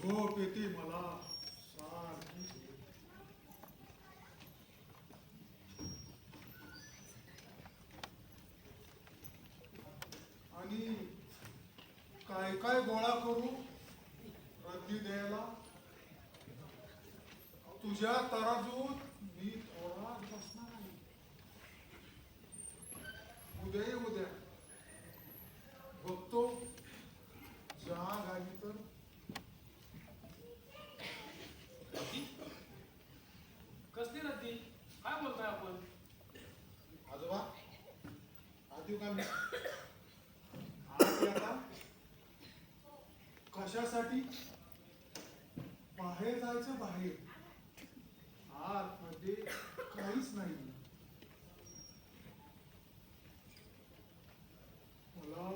झोप येते मला सारखी झोप. आणि काय काय गोळा करू रद्दी द्यायला. तुझ्या तराजूत मी थोडा बसणार आहे. उद्या उद्या बघतो जाग आली तर. कसली रद्दी? काय बोलतोय आपण? आजोबा आधी का मी आज आता कशासाठी बाहेर जायचं? बाहेर आतमध्ये काहीच नाही. मला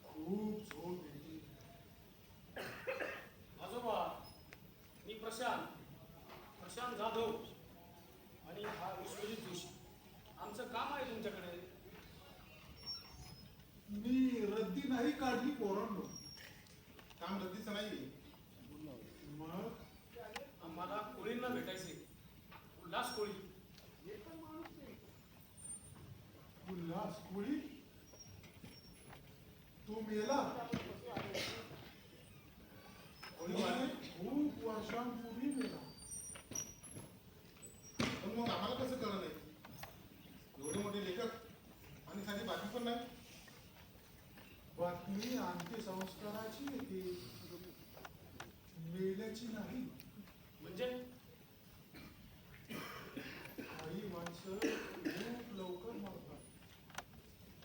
खूप झोप येते. आजोबा, मी प्रशांत जाधव आणि हा विश्वजित जोशी. आमचं काम आहे तुमच्याकडे. मी रद्दी नाही काढली पोरांनो. काम रद्दीचं नाही. मग आम्हाला कोळींना भेटायचे. उल्हास कोळी. उल्हास कोळी तू मेला. कोणी वाढले? खूप वर्षांपूर्वी मेला. पण मग आम्हाला कसं कळलं नाही? एवढे मोठे लेखक आणि साधी बातमी पण नाही. बातमी अंत्यसंस्काराची येते, मेल्याची नाही. म्हणजे काही माणसं खूप लवकर मरतात,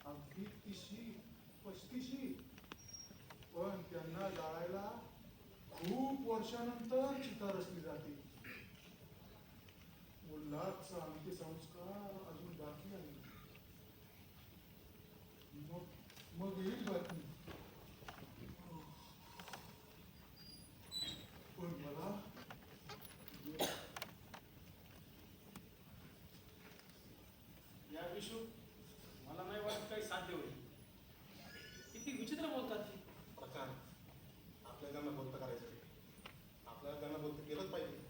अगदी 30-35. पण त्यांना जाळायला खूप वर्षानंतर चिता रचली जाते. उल्हासचा अंत्यसंस्कार अजून बाकी आहे. मग येईल बातमी. पण मला या विषू मला नाही वाटत काही साध्य होईल. किती विचित्र बोलतात ती. प्रचार आपल्याला त्यांना बोलतं करायचं. आपल्याला त्यांना बोलतं केलंच पाहिजे.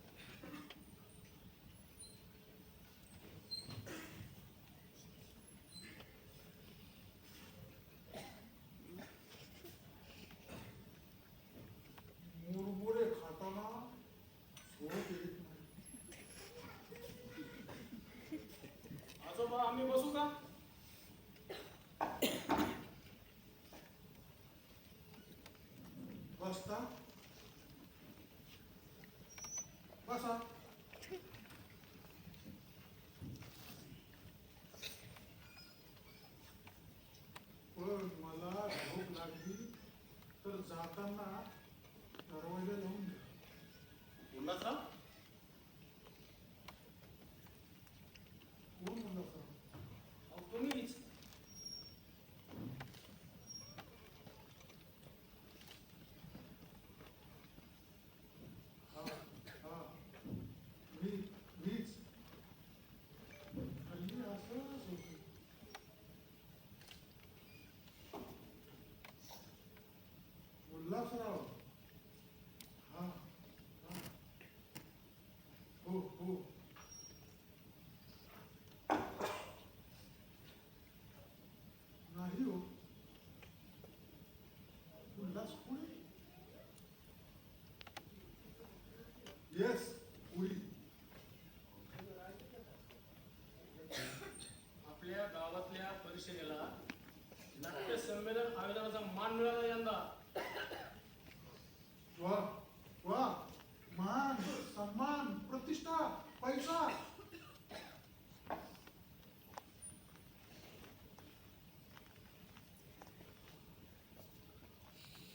मुरमुरे खाताना झोप येत नाही. आजोबा, आम्ही बसू का? बसता बसा. पण मला झोप लागली तर जाताना दरवाजा लावून द्या. उल्हासराव कोण म्हणला का? अहो, तुम्हीच. हा हा मीच. हल्ली असंच होतं. उल्हासराव. हा हा हो हो. नाही हो. उल्हास कोळी. येस कोळी. आपल्या गावातल्या परिषदेला नाट्य संमेलन आयोजनाचा मान मिळाला यंदा. वा वा. मान सन्मान प्रतिष्ठा पैसा.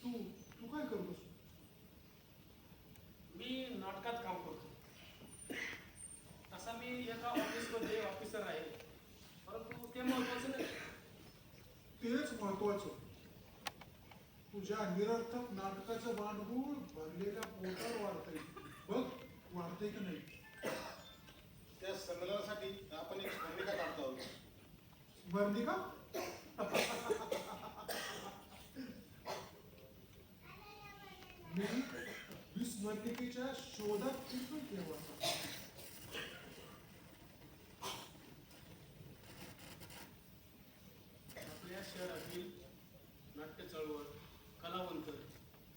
तू तू काय करतोस? मी नाटकात काम करतो. तसा मी एका ऑफिसमध्ये ऑफिसर आहे, परंतु ते महत्वाचं नाही. तेच महत्वाचं. तुझ्या निरर्थक नाटकाचं भांडवल भरलेल्या पोटावर वाढतंय. बघ वाढतंय की नाही? त्या संमेलनासाठी आपण एक स्मरणिका काढतो आहोत. स्मरणिका? मी विस्मरणिकेच्या शोधात फिरतो तेव्हा आपल्या शहरातील नाट्य चळवळ, कलावंत,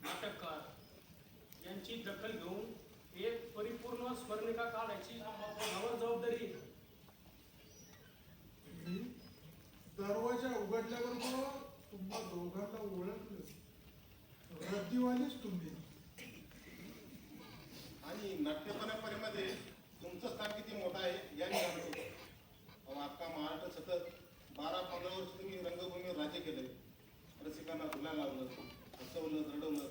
नाटककार यांची दखल घेऊन एक परिपूर्ण स्मरणिका काढायची आपल्यावर जबाबदारी आहे. मी दरवाजा उघडल्याबरोबर तुम्हा दोघांना ओळखलं. रद्दीवालीच तुम्ही. आणि नाट्य परंपरेमध्ये तुमचं स्थान किती मोठं आहे याने जाणतो. अहो, अख्खा महाराष्ट्र सतत 12-15 वर्ष तुम्ही रंगभूमीवर राज्य केलंय. रसिकांना धुला लावलं, हसवलं, रडवलं,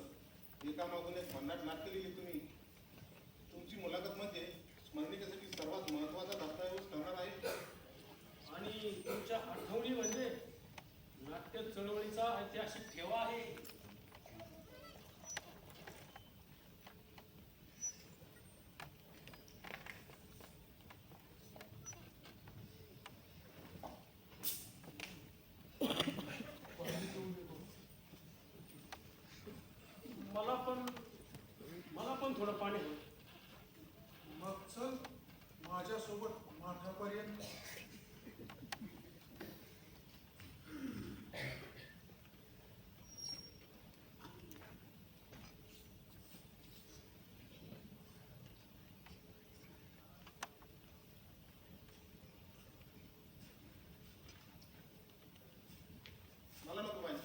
एकामागून एक भन्नाट नाट्य लिहिली तुम्ही. तुमची मुलाखत म्हणजे स्मरणिकेसाठी सर्वात महत्त्वाचा दस्तऐवज ठरणार आहे. आणि तुमच्या आठवणी म्हणजे नाट्य चळवळीचा ऐतिहासिक ठेवा आहे. पाणी पिऊन येतो. मला पण थोडं पाणी हवं. मग चल माझ्यासोबत माठापर्यंत. मला नको पाहिजे.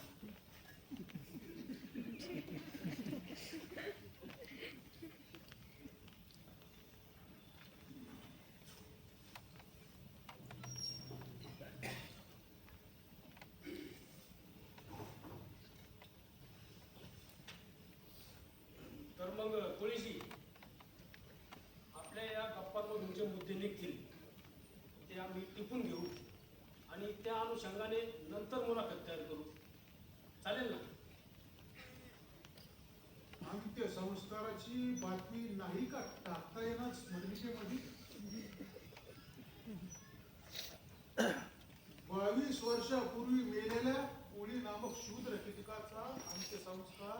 तर मग कोळीजी, आपल्या या गप्पांमधून जे मुद्दे निघतील ते आम्ही टिपून घेऊ आणि त्या अनुषंगाने नंतर मुलाखत तयार करू. चालेल ना? अंत्यसंस्काराची बातमी नाही का टाकता येणार स्मरणिकेमध्ये? 22 वर्षापूर्वी मेलेल्या कोळी नामक शूद्र कीटकाचा अंत्यसंस्कार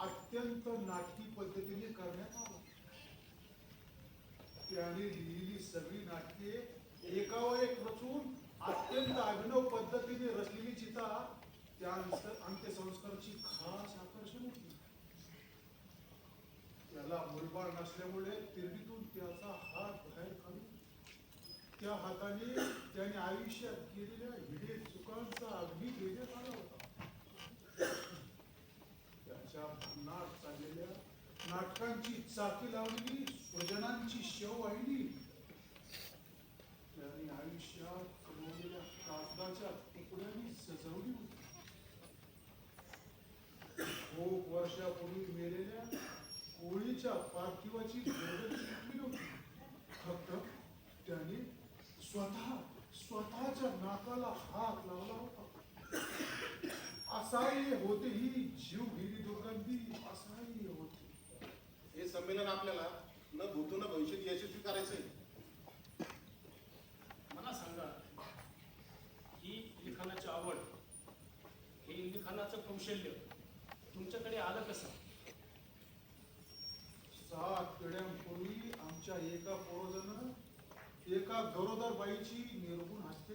अत्यंत नाटकी पद्धतीने करण्यात आला. त्याने लिहिलेली सगळी नाटके एकावर एक रचून अत्यंत अभिनव पद्धतीने रचलेली चिता त्या अंत्यसंस्काराची खास आकर्षण होती. त्याला मुलबाळ नसल्यामुळे तिरडीतून त्याचा हात बाहेर काढून त्या हाताने त्याने आयुष्यात केलेल्या हिडे चुकांचा अग्नी देण्यात आला होता. त्याच्या भन्नाट चाललेल्या नाटकांची चाकी लावलेली स्वजनांची शव वाहिली त्याने आयुष्यात कमवलेल्या कागदाच्या तुकड्यांनी सजवली होती. खूप वर्षापूर्वी मेलेल्या कोळीच्या पार्थिवाची गर्दी सुटली नव्हती. फक्त त्याने स्वतःच्या नाकाला हात लावला होता. असाही होते ही जीवघेणी दुर्गंधी, असाही होते. हे संमेलन आपल्याला न भूतो न भविष्यात यशस्वी करायचंय. मला सांगा, ही लिखाणाची आवड, हे लिखाणाचं कौशल्य तुमच्याकडे आलं कसं? 7 पिढ्यांपूर्वी आमच्या एका पूर्वजानं एका गरोदर बाईची निर्गुण हस्ते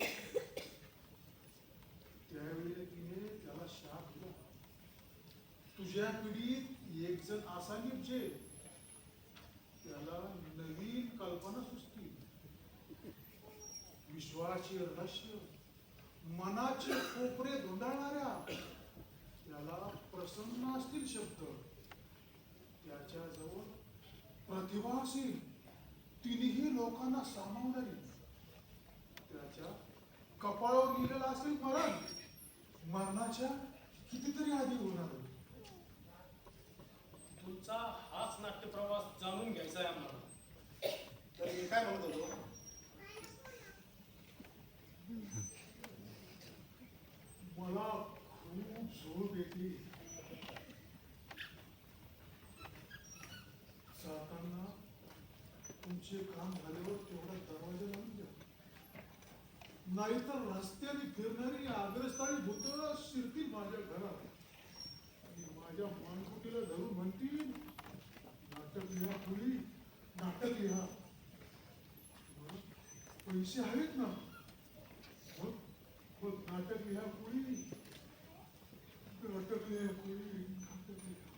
त्यावेळी तिने त्याला शाप दिला. तुझ्या पिढीत एक जण असा निपजे त्याला नवीन कल्पना सुचतील. विश्वाचे रहस्य, मनाचे कोपरे धुंडाळणाऱ्या त्याला प्रसन्न असतील शब्द. त्याच्याजवळ प्रतिभा असेल, तिन्ही लोकांना सामावणारी. त्याच्या कपाळावर लिहिलेलं असेल मरण, मरणाच्या कितीतरी आधी होणार. तुमचा हाच नाट्यप्रवास जाणून घ्यायचा आहे आम्हाला. तर मी काय म्हणत होतो, मला खूप झोप येते. जाताना तुमचे काम झाल्यावर तेवढा दरवाजा लावून द्या. नाहीतर रस्त्याने फिरणारी आग्रस्थाळी भूतळं शिरतील माझ्या घरात आणि माझ्या मानकुटीला धरून म्हणतील, नाटक लिहा. पैसे हवेत ना. मग नाटक लिहा कोणी. नाटक लिहा कोणी. नाटक लिहा.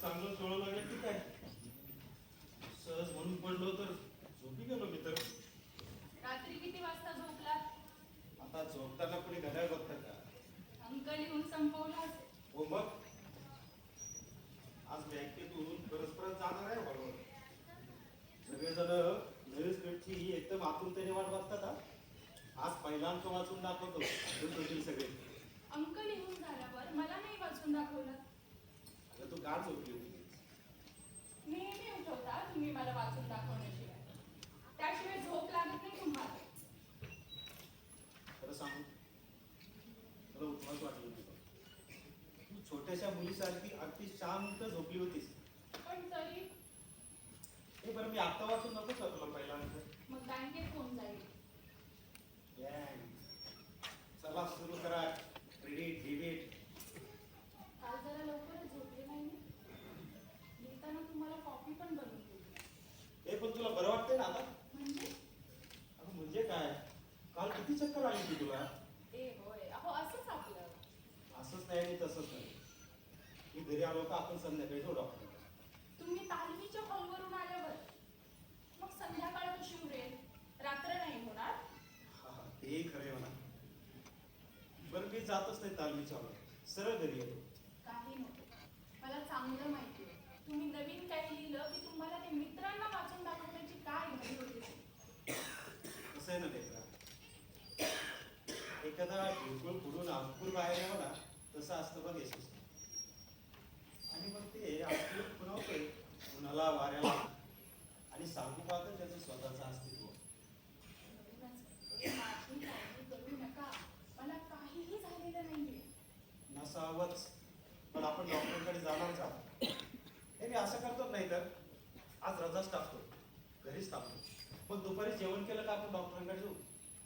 चांगलं डोळं लागलं की काय सहज म्हणून पडलो तर झोपी गेलो मी तर. रात्री किती वाजता झोपलात? आता झोपताना कोणी घड्याळ बघतात का? अंक लिहून संपवला असेल. हो मग आज बँकेतून परस्पर जाणार आहे बरोबर. सगळेजण नवीन स्क्रिप्टची एकदम आतुरतेने वाट बघतात हा. आज पहिला अंक वाचून दाखवतो होतील सगळे. अंक लिहून झाल्यावर मला नाही वाचून दाखवलं. अगं तू गाढ झोपली होती. नेहमी उठवता तुम्ही मला वाचून दाखवण्याशिवाय. त्याशिवाय झोप लागत नाही तुम्हाला. खरं सांगू मला उठवाच वाटलं तुला. तू छोट्याशा मुलीसारखी अगदी शांत झोपली होतीस. पण तरी हे बरं मी आत्ता वाचून नको का तुला पहिला अंक. मग बँकेत कोण जाईल? चला सुरू करा. Credit debit. काल जरा लवकरच झोपले नाही मी. लिहिताना तुम्हाला कॉफी पण बनवून दिली. हे पण तुला बरं वाटतंय ना आता. म्हणजे अगं म्हणजे काय काल किती चक्कर आली होती तुला. ए होय अहो असंच आपलं. असंच नाही आणि तसंच नाही. मी घरी आलो का आपण संध्याकाळी जाऊ डॉक्टर. तुम्ही तालमीच्या हॉलवरून आल्यावर मग संध्याकाळ कशी उरेल? रात्र नाही होणार? तेही खरं आहे म्हणा. बरं मी जातच नाही तालमीच्या हॉलवर. सरळ घरी येतो. काही नको. मला चांगलं माहिती आहे. तुम्ही नवीन काही लिहिलं की तुम्हाला ते मित्रांना वाचून दाखवण्याची काय घाई होते ते. कसं आहे ना लेकरा, एखादा ढोकळ फोडून अंकुर बाहेर यावं ना तसं असतं बघ यशस्वी. आणि मग ते अंकुर खुणावतोय कुणाला वाऱ्याला आणि सांगू पाहतं त्याचं स्वतःचं अस्तित्व. माझी काळजी करू नका. मला काहीही झालेलं नाहीये. नसावंच पण आपण डॉक्टरकडे जाणारच आहोत. हे मी असं करतो नाही तर आज रजाच टाकतो. घरीच टाकतो. मग दुपारी जेवण केलं का आपण डॉक्टरांकडे जाऊ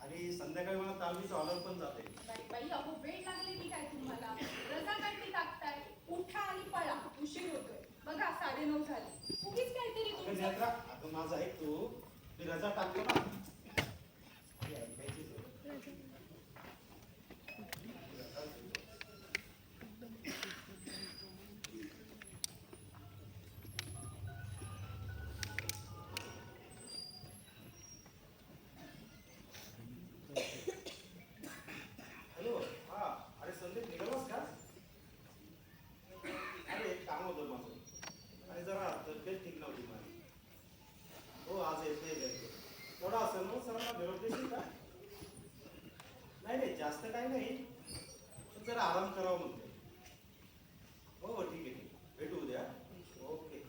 आणि संध्याकाळी मला तालमीच्या हॉलवर पण जाता येईल. बाई बाई अहो वेळ लागली की काय तुम्हाला? रजा काढली टाकताय. उठा आणि पळा. उशीर होतोय. बघा 9:30 झाले. उगीच काहीतरी अगं तुमचं. नेत्रा, अगं माझं ऐक तू. मी रजा टाकतो ना. ही ऐकायचीच आहे. हॅलो हा अरे संदीप निघालास का. अरे एक काम होतं माझं. आणि जरा तब्येत ठीक नव्हती माझी. हो आज येते घरी. थोडा असेल मग सरांना निरोप देशील का. नाही नाही जास्त काही नाही पण जरा आराम करावा म्हणते. हो हो ठीक आहे ठीक आहे. भेटू उद्या. ओके.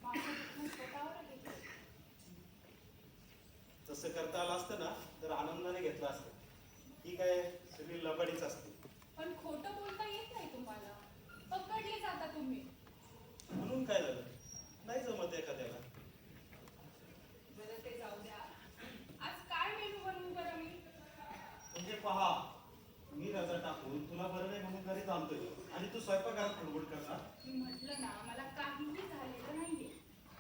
माझं दुखणं स्वतःवर घेतलं. तसं करता आलं असतं ना तर आनंदाने घेतलं असतं. ही काय सगळी लबाडीच असते. पण खोटं बोलता येत नाही तुम्हाला. पकडले जाता तुम्ही. म्हणून काय झालं नाही जमत एखाद्याला. बरं ते जाऊ द्या. आज काय मेनू बनवू बरं मी? म्हणजे पहा मी रजा टाकून तुला बरं नाही म्हणून घरी थांबतोय आणि तू स्वयंपाकघरात फुडबुड करणार. मी म्हटलं ना मला काहीही झालेलं नाहीये.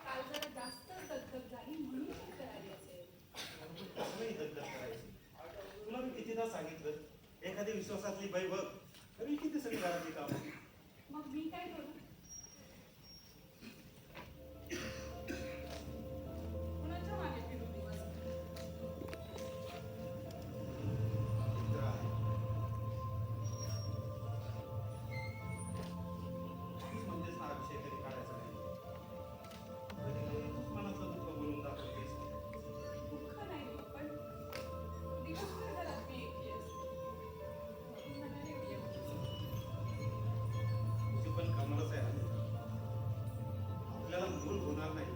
काल जरा जास्त दगदग झाली म्हणून चक्कर आली असेल. कसंही दगदग करायची. तुला मी सांगितलं एखादी विश्वासातली बाई बघ तरी किती सगळी घराची काम. मग मी काय करू? कुणाच्या मागे फिरू दिवस? मित्र आहे. तूच म्हणतेस ना हा विषय कधी काढायचा नाही. कधी कधी तूच मनातलं दुःख बोलून दाखवतेस. दुःख नाही हो, पण दिवसभर घरात मी एकटी असते. म्हणून मला वेगळी वाटते. तुझी पण कमालच आहे ना. आपल्याला मूल होणार नाही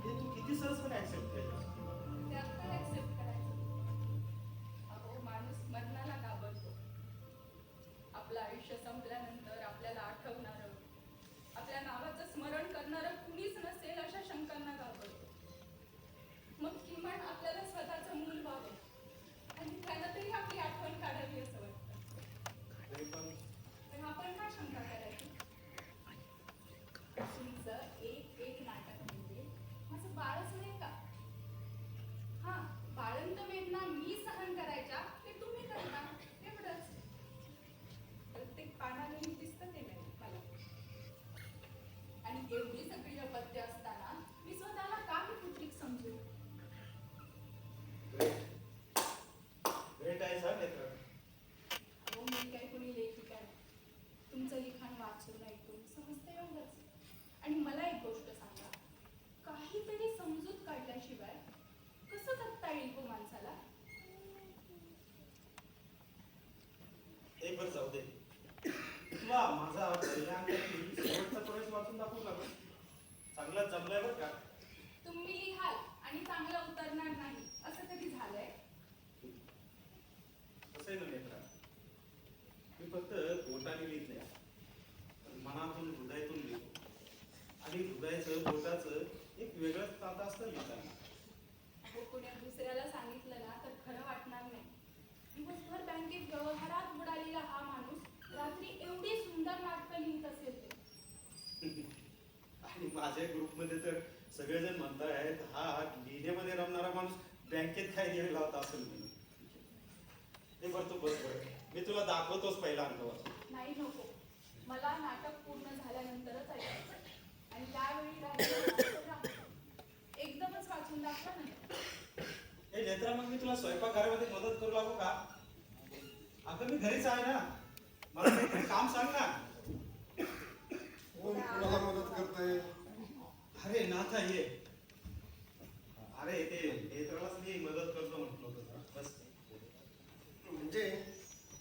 हे तू किती सहजपणे ऍक्सेप्ट केलं. त्यात काय accept करायचं? अहो, माणूस मरणाला घाबरतो. आपलं आयुष्य संपल्यानंतर आपल्याला आठवणारं, आपल्या नावाचं स्मरण करणारं कुणीच नसेल अशा शंकांना घाबरतो. मग किमान आपल्याला स्वतःचं मूल व्हावं आणि त्याला तरी आपली आठवण काढावी असं वाटतं. तरी पण पण आपण काय शंका करायची? तुमचं एक एक नाटक म्हणजे माझं बाळच नाही का? हा, बाळंत वेदना मी सहन करायच्या ते तुम्ही करता एवढंच. प्रत्येक पानाला मी दिसतं ते नाही मला. आणि एवढी सगळी अपत्य असताना मी स्वतःला का मी पुत्रिक समजू? ग्रेट आहे सांग लेकरं. अहो, मी काय कोणी लेखिका आहे? तुमचं लिखाण वाचून ऐकून समजतं एवढंच. आणि मला एक गोष्ट सांगा, काहीतरी समजूत काढल्याशिवाय कसं जगता येईल हो माणसाला? हे बरं जाऊ दे. तुला माझा पहिल्या अंकातील शेवटचा प्रवेश वाचून दाखवला ना. चांगला जमलाय बरं का. तुम्ही लिहाल आणि चांगलं उतरणार नाही असं कधी झालंय? कसं आहे ना लेकरा, मी फक्त बोटाने लिहिलंय पण मनातून हृदयातून लिहितो. आणि हृदयाचं बोटाचं एक वेगळंच ताट असतं लिहिताना. अहो, कोण्या दुसऱ्याला सांगितलं ना तर खरं वाटणार नाही. दिवसभर बँकेत व्यवहारात बुडालेला हा माणूस रात्री एवढी सुंदर नाटकं लिहित असेल ते. आणि माझ्या ग्रुपमध्ये तर सगळेजण म्हणतायत हा लिहिण्यामध्ये रमणारा माणूस बँकेत काय लिहायला लावत असेल म्हणून. ते बरं तू बस बरं, मी तुला दाखवतोच पहिला अंक वाचून. नाही नको, मला नाटक पूर्ण झाल्यानंतरच ऐकायचं. आणि त्यावेळी राहिलेलं नाटक राहतं. एकदमच वाचून दाखवा ना. हे नेत्रा, मग मी तुला स्वयंपाकघरामध्ये मदत करू लागू का? अगं मी घरीच आहे ना, मला काहीतरी काम सांग ना. कोण कुणाला मदत करतंय? अरे नाथा ये. अरे ते नेत्रालाच मी मदत करतो म्हटलं होतं. बस म्हणजे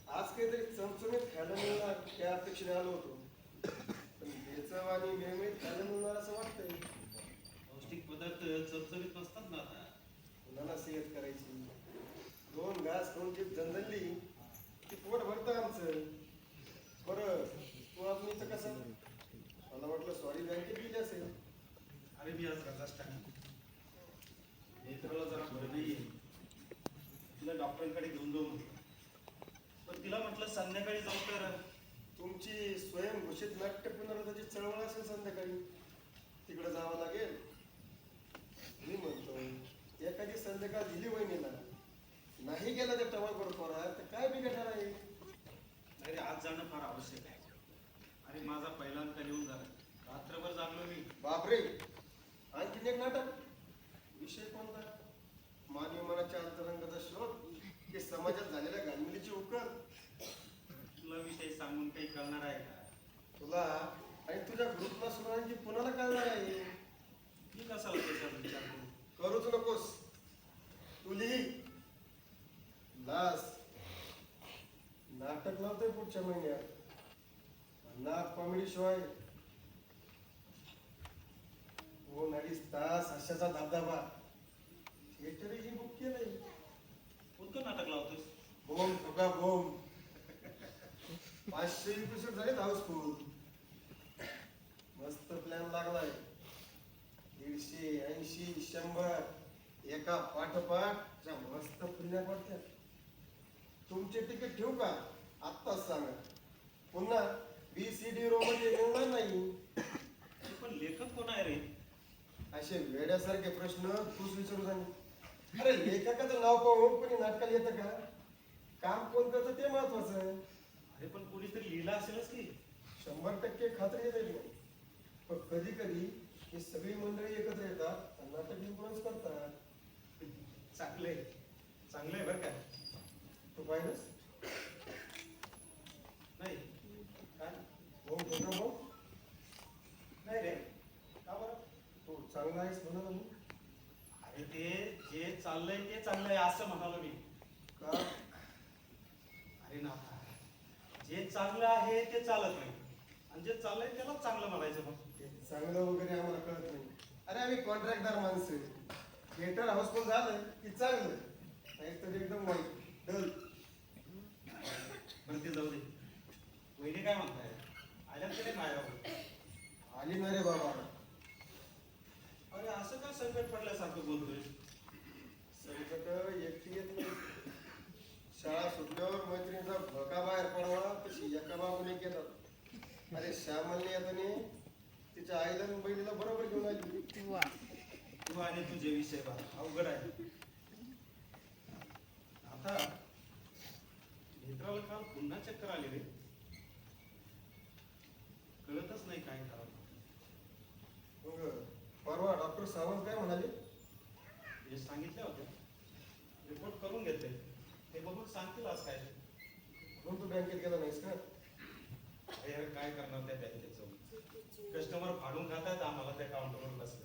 आज काहीतरी चमचमीत खायला मिळणार त्या अपेक्षेने आलो होतो. पण बेचव आणि नियमित खायला मिळणार असं वाटतंय. पौष्टिक पदार्थ चमचमीत नसतात ना आता. कुणाला सेहत करायची? 2 घास खाऊन जी दणदणली ती पोट भरतं आमचं. बरं, तू अजून इथं कसं? मला वाटलं सॉरी बँकेत गेली असेल. अरे मी आज रजाच टाकली. नेत्राला जरा बरं नाही आहे. तिला डॉक्टरांकडे घेऊन जाऊ म्हटलं. पण तिला म्हटलं संध्याकाळी जाऊ तर. तुमची स्वयंघोषित नाट्य पुनरुत्थाची चळवळ असेल संध्याकाळी. तिकडे जावं लागेल. मी म्हणतो एखादी संध्याकाळ दिली वहिनीला, नाही गेला त्या टवळ पोरात तर काय बिघडणार आहे? नाही रे, आज जाणं फार आवश्यक आहे. अरे माझा पहिला अंक लिहून झाला. रात्रभर जागलो मी. बापरे, आणखीन एक नाटक. विषय कोणता? मानवी मनाच्या अंतरंगाचा शोध की समाजात झालेल्या घालमेलीची उकल? तुला विषय सांगून काही कळणार आहे का? तुला आणि तुझ्या ग्रुपला सुरू आणखी कुणाला कळणार आहे? मी कसा त्याचा विचार करू? करूच नकोस. तू लिही. लास नाटक लावतोय पुढच्या महिन्यात. नाथ कॉमेडी शो आहे. 2-2.5 तास हास्याचा धबधबा. थिएटरही बुक केलंय. कोणतं नाटक लावतोस? बोम ठोका बोम. 500 एपिसोड झालेत हाऊसफुल. मस्त प्लॅन लागलाय. 150, 80, 100 एका पाठोपाठ मस्त पुण्या पडत्या. तुमचे तिकीट ठेवू का? आत्ताच सांगा. पुन्हा BCD रो मध्ये मिळणार नाही. पण लेखक कोण आहे रे? असे वेड्यासारखे प्रश्न तूच विचारू सांग. अरे लेखकाचं नाव पाहून कोणी नाटकाला येतं का? काम कोण करतं ते महत्वाचं आहे. अरे पण कोणीतरी लिहिलं असेलच की. 100% खात्री येते नाही. पण कधी कधी ही सगळी मंडळी एकत्र येतात आणि नाटक इन्फ्लुअन्स करतात. चांगलंय चांगलंय बरं का. तू पाहिलंस? नाही काय हो बघा भाऊ, नाही रे. का बरं? तू चांगला आहेस म्हणाला मी. अरे ते जे चाललंय ते चांगलंय असं म्हणालो मी. का? अरे ना, जे चांगलं आहे ते चालत नाही आणि जे चाललंय त्याला चांगलं म्हणायचं मग. ते चांगलं वगैरे आम्हाला कळत नाही. अरे आम्ही कॉन्ट्रॅक्टदार माणसं आहे. थिएटर हाऊसफुल झालं की चांगलं, नाही तर एकदम वाईट डल. बरं ते जाऊ दे. वहिनी काय म्हणताय? आल्यात तरी माझ्यावर. आली ना रे बाबा. अरे असं काय संकट पडल्यासारखं बोलतोय? संकट एकटी येत नाही. शाळा सुटल्यावर मैत्रिणीचा भका बाहेर पडावा तशी एका बाबूने येतात. अरे श्यामलने येताने तिच्या आईला आणि बहिणीला बरोबर घेऊन आली. तू आणि तुझे विषय बा अवघड आहे. आता मित्राला काल पुन्हा चक्कर आली रे. कळतच नाही काय करावं. मग परवा डॉक्टर सावंत काय म्हणाले? हे सांगितलं होतं. रिपोर्ट करून घेतले. ते बघून सांगतील आज काय. म्हणून तू बँकेत गेला नाहीस का? अरे यार काय करणार त्या बँकेत जाऊन. कस्टमर फाडून खातात आम्हाला त्या काउंटरवर बसलं.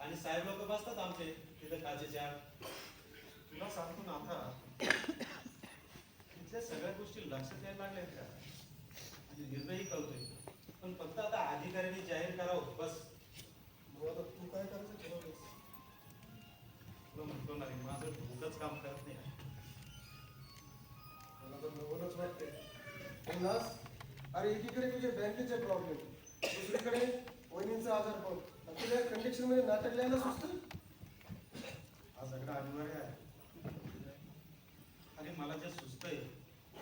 आणि साहेब लोक बसतात आमचे तिथं काचेच्या. तुला सांगतो ना आता तिथल्या सगळ्या गोष्टी लक्षात यायला लागल्यात का आणि निर्णयही कळतोय. पण फक्त आता अधिकाऱ्यांनी जाहीर करावं बस. मग आता तू काय करायचं ठरवलंस? तुला म्हणतो ना रे, माझं डोकंच काम करत नाही. मला तर नवलच वाटते. उल्हास, अरे एकीकडे तुझे बँकेचे प्रॉब्लेम, दुसरीकडे वहिनींचा आजार पण, आणि तुला कंडिशन मध्ये नाटक लिहायला सुचतं? हा सगळा अनिवार्य आहे. आणि मला जे सुचतंय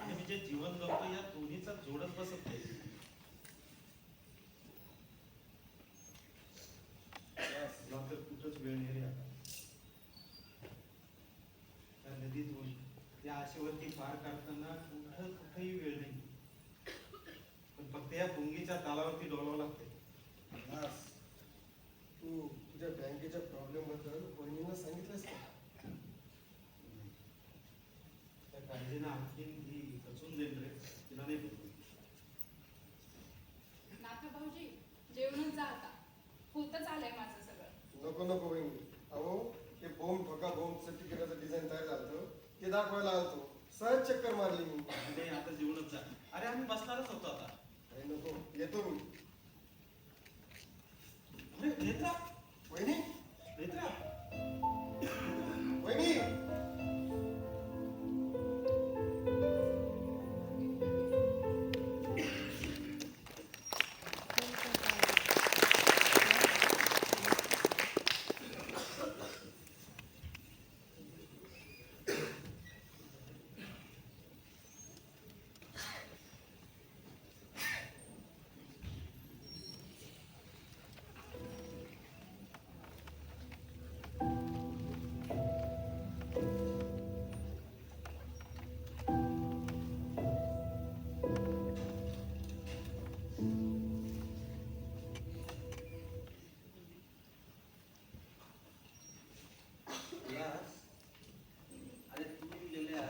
आणि मी जे जीवन जगतो या दोन्हीचा जोडच बसत नाही. तुला तर कुठंच वेळ नाही रे आता. त्या नदीतून त्या आशेवरती पार काढताना कुठंही वेळ नाही. पण फक्त या पुंगीच्या तालावरती डोलावं लागते. उल्हास, तू तुझ्या बँकेच्या प्रॉब्लेम बद्दल वहिनींना सांगितलंस का? त्या काळजीनं आणखीन ही खचून जाईल रे. तिला नाही बोलतो. नाथा भाऊजी, जेवणच जा आता. होतच आलंय माझं सगळं. नको नको वहिनी. अहो ते बोंब ठोका बोंब सर्टिफिकेटचं डिझाईन तयार झालं ते दाखवायला आलतो. सहज चक्कर मारली मी. नाही आता जेवणच जा. अरे आम्ही बसणारच होतो आता. अरे नको, येतो मी. अरे नेत्रा, वहिनी, नेत्रा. वहिनी. उल्हास, अरे तू लिहिलेल्या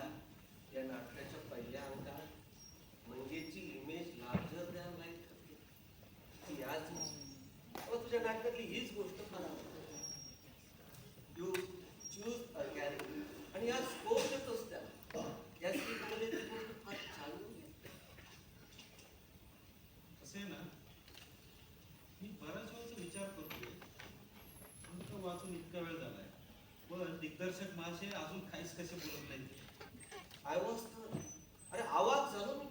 या नाटकाच्या पहिल्या अंकात मंगेची इमेज लार्जर दॅन लाईफ होती. ती आज तुझ्या नाटकातली हीच गोष्ट खरा यू चूज अ कॅरेक्टर आणि या स्कोप देतोस त्या या स्क्रिप्टमध्ये ती गोष्ट फार छान होती. कसं आहे ना, मी बऱ्याच वेळचा विचार करतोय. अंक वाचून इतका वेळ झालाय पण दिग्दर्शक माझे अजून काहीच कसे बोलत नाही. आय वॉज अरे आवाज झालो मी.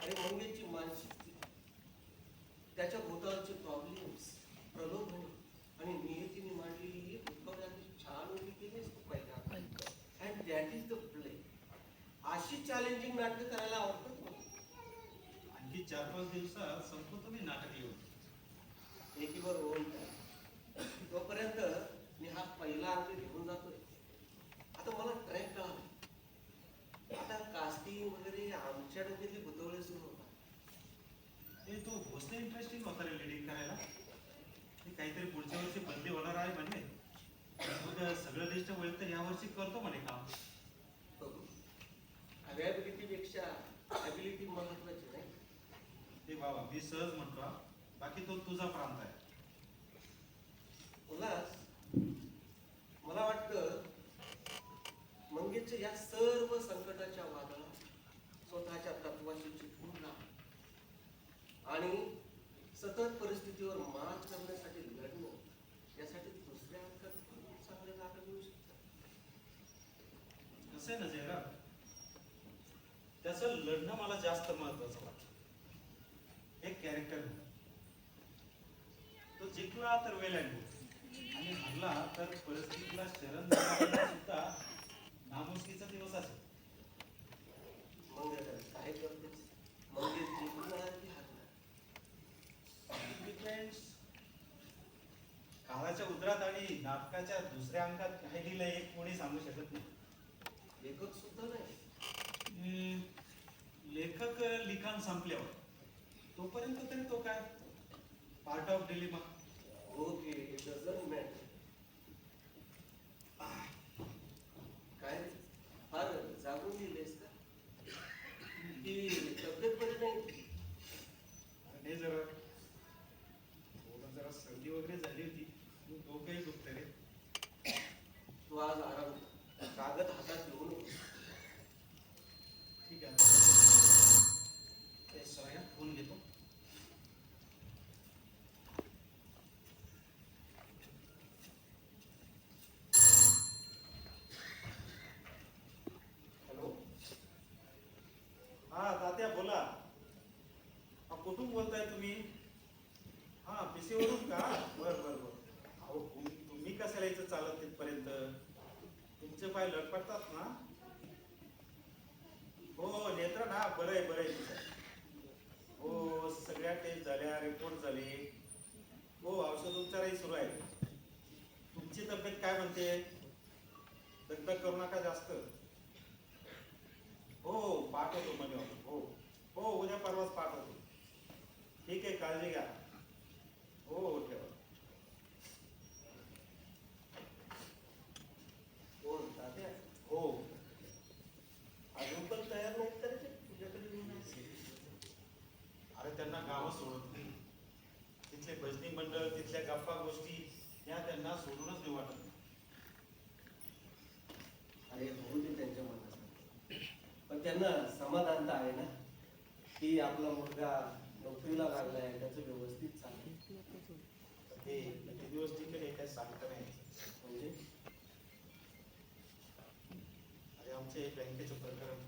अरे मंगेची मानसिक स्थिती, त्याच्या भोवतालचे प्रॉब्लेम्स, प्रलोभन आणि नियतीने मांडलेली ही भूतकाळाची छान उभी केलीस तू पहिला. And that is the play. अशी चॅलेंजिंग नाटकं करायला आवडतात मला. आणखी 4-5 दिवसात संपवतो मी नाटक लिहून. एकीवर ओढ तोपर्यंत मी हा पहिला अंक घेऊन जातोय. आता मला ट्रॅक कळाला. आता आमच्या डोक्यातली बुतवळे सुरू होता. ते तो भोसले इंटरेस्टिंग होता रे लिडिंग करायला. ते काहीतरी पुढच्या वर्षी बदली होणार आहे म्हणे. मग सगळं लिस्ट होईल तर यावर्षी करतो म्हणे काम. बघू, अवेबिलिटीपेक्षा ॲबिलिटी महत्वाची नाही. ते बाबा मी सहज म्हणतो हा. बाकी तो तुझा प्रांत आहे. उल्हास, मला वाटतं मंगेशच्या या सर्व संकटाच्या वादळात स्वतःच्या तत्वाशी चिकटून राहा आणि सतत परिस्थितीवर मात करण्यासाठी लढणं, यासाठी दुसऱ्या अंकात खूप चांगले जागा मिळू शकतात. कसं आहे ना जयरा, त्याचं लढणं मला जास्त महत्वाचं वाटतं. एक कॅरेक्टर तो जिंकला तर वेल अँड गुड आणि हरला तर परिस्थितीला शरण देणारा सुद्धा नामुष्कीचा दिवस असेल. मग काय करतेस? मंगेश जिंकणार की हारणार? डिपेंड्स. काळाच्या उतरात आणि नाटकाच्या दुसऱ्या अंकात काय लिहिलं हे कोणी सांगू शकत नाही. लेखक सुद्धा नाही. लेखक लिखाण संपल्यावर तोपर्यंत तरी तो काय part of D'Lima. Okay, it doesn't matter. काय रे? फार जागून लिहिलेस का? की तब्येत बरी नाही? आणि जरा थोडं जरा सर्दी वगैरे झाली होती. डोकंही दुखतं रे. तू आज आराम कर. कागद हातात घेऊ नको. ठीक आहे. ते सगळ्या फोन घेतो. हॅलो. हा तात्या बोला. कुठून बोलताय तुम्ही? हा PC वरून का? बर बर बर. अहो तुम्ही कशाला यायचं चालत तिथपर्यंत? तुमचे पाय लटपटतात ना? हो नेत्र ना, बरं आहे तुझं. हो सगळ्या टेस्ट झाल्या, रिपोर्ट झाले. हो औषध उपचारही सुरू आहे. तुमची तब्येत काय म्हणते? दगदग करू नका जास्त. हो पाठवतो म्हणजे हो हो उद्या परवाच पाठवतो. ठीक आहे, काळजी घ्या. हो हो ठेवा. कोण तात्या? हो अजून पण तयार नाहीत तर ते तुझ्याकडे येऊन आहे. अरे त्यांना गावं सोडत नाही. तिथले भजनी मंडळ, तिथल्या गप्पा गोष्टी या त्यांना सोडूनच देऊ वाटत नाही. अरे होऊ दे त्यांच्या मनात. पण त्यांना समाधान तर आहे ना की आपला मुलगा नोकरीला लागलाय, त्याचं व्यवस्थित चाललंय. ते किती दिवस टिकेल हे काय सांगता नाही. म्हणजे अरे आमचे एक बँकेचं प्रकरण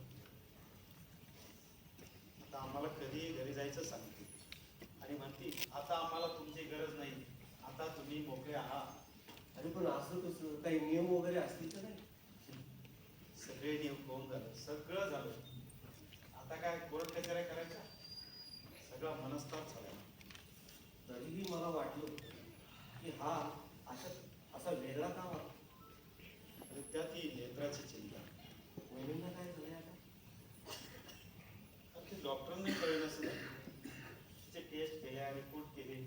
आता आम्हाला कधी घरी जायचं सांगते आणि म्हणते आता आम्हाला तुमची गरज नाही, आता तुम्ही मोकळे आहात. अरे पण असं कसं? काही नियम वगैरे असतील तर नाही? सगळे नियम होऊन झालं, सगळं झालं. आता काय कोर्ट कचऱ्या करायच्या? सगळा मनस्ताप झाला. तरीही मला वाटलं की हा असा वेगळा का वाटतो. आणि त्यात ही नेत्राची चिंता. वहिनींना काय झालंय आता? आता ते डॉक्टरांनी कळलं नसं झालं. तिचे टेस्ट केल्या, रिपोर्ट केले,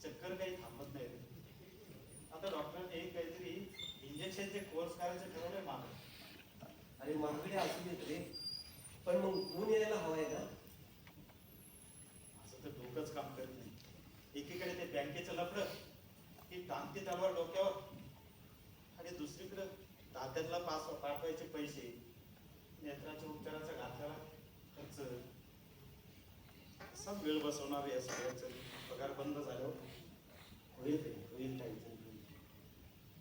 चक्कर काही थांबत नाही रे. आता डॉक्टरांनी काहीतरी इंजेक्शनचे कोर्स करायचं ठरवलंय मागं. अरे महागडे असू देत रे, पण मग ऊन यायला हवाय ना. असं तर डोकंच काम करत नाही. एकीकडे ते बँकेचं लफडं, ती टांगती तलवार डोक्यावर, आणि दुसरीकडे तात्यांना पाठवायचे पैसे, नेत्राच्या उपचाराचा घातलेला खर्च. असा वेळ बसवणार या सगळ्याचं. पगार बंद झाल्यावर होईल रे, होईल काहीतरी होईल.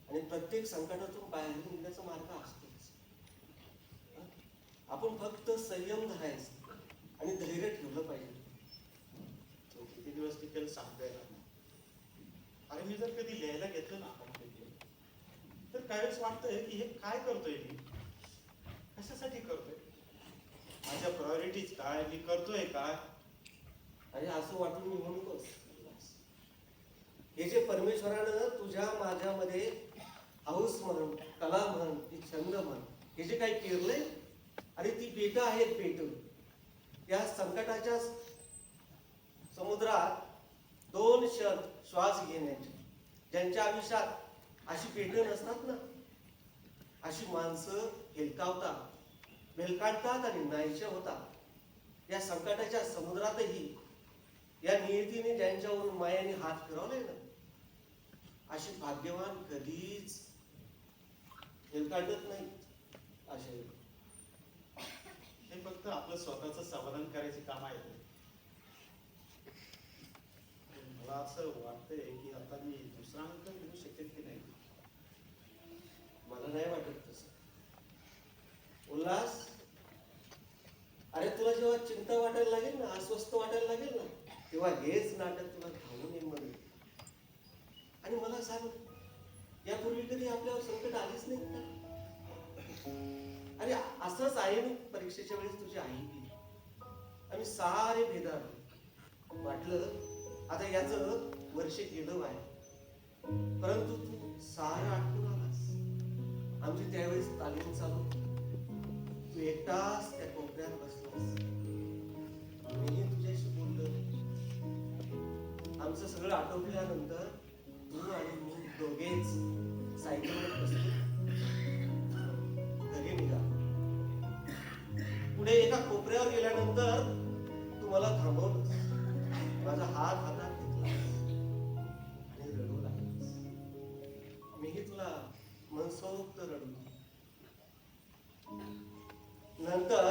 आणि प्रत्येक संकटातून बाहेर निघण्याचा मार्ग असतोच. आपण फक्त संयम धरायचा आणि धैर्य ठेवलं पाहिजे. तो किती दिवस टिकेल सांगता येणार नाही. अरे मी जर कधी लिहायला घेतलं ना तर काहीच वाटतंय की हे काय करतोय मी, कशासाठी करतोय, माझ्या प्रायोरिटीज काय, मी करतोय काय. आणि असं वाटून मी म्हणतोस हे जे परमेश्वरानं तुझ्या माझ्यामध्ये हौस म्हण, कला म्हण, ती छंद म्हण, हे जे काही पेरलंय, आणि ती पेटं आहेत पेटं, या संकटाच्या समुद्रात दोन क्षण श्वास घेण्याचे, ज्यांच्या आयुष्यात अशी पेटे नसतात ना, अशी माणसं हेलकावतात, वेलकाडतात आणि नाहीशा होतात. या संकटाच्या समुद्रातही या नियतीने ज्यांच्यावरून मायाने हात फिरवले ना, अशी भाग्यवान कधीच हेलकाडत नाही. असे हे फक्त आपलं स्वतःच समाधान करायचे काम आहे. मला असं वाटतंय की आता मी दुसरा अंक घेऊ शकेल की नाही. मला नाही वाटत तसं. उल्हास, अरे तुला जेव्हा चिंता वाटायला लागेल ना, अस्वस्थ वाटायला लागेल ना, तेव्हा हेच नाटक तुला धावून येईल मध्ये. आणि मला सांग, यापूर्वी कधी आपल्यावर संकट आलीच नाही का? अरे असंच आहे ना, परीक्षेच्या वेळेस तुझी आई गेली, आम्ही सारे भेदारलो. वाटलं आता याचं वर्ष गेलं आहे, परंतु तू सारं आठवून आलास. आमची त्यावेळेस तालीम चालू, तू एकटाच त्या कोपऱ्यात बसलास, मीही तुझ्याशी बोललो. आमचं सगळं आटोपल्यानंतर तू आणि मी दोघेच सायकलवर बसलो, घरी निघा. पुढे एका कोपऱ्यावर गेल्यानंतर तू मला थांबवलंस, माझा हात हातात घेतलास आणि रडू लागलास. मीही तुला मनसोक्त रडलो. नंतर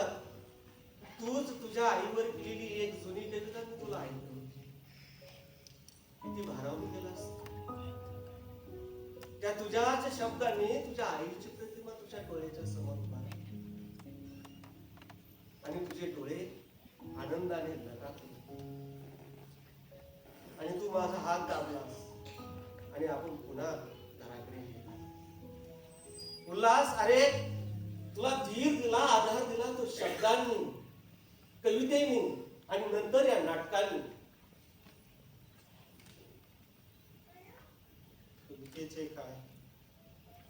तूच तुझ्या आईवर लिहिलेली एक जुनी कविता मी तुला ऐकली होती. किती भारावून गेलास. त्या तुझ्याच शब्दाने तुझ्या आईची प्रतिमा तुझ्या डोळ्याच्या समोर उभा राहिली. आणि तुझे डोळे आनंदाने लटाकले. आणि तू माझा हात दाबलास आणि आपण पुन्हा घराकडे गेला. उल्हास, अरे तुला धीर दिला, आधार दिला तो शब्दांनी, कवितेनी आणि नंतर या नाटकांनी. कवितेचे काय,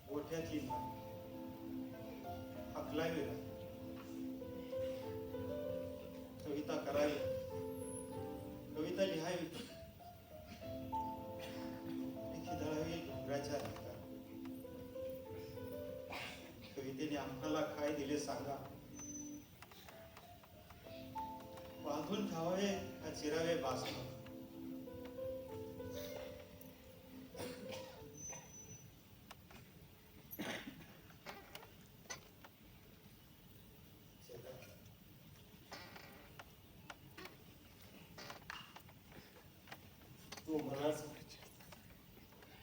मोठ्यातली मान हकलावी नाही. कविता करावी, कविता लिहावी, खिदळावी डोंगराच्या रांगा. कवितेने आम्हाला काय दिले सांगा. बांधून ठेवावे का चिरावे बासला. तू म्हणाच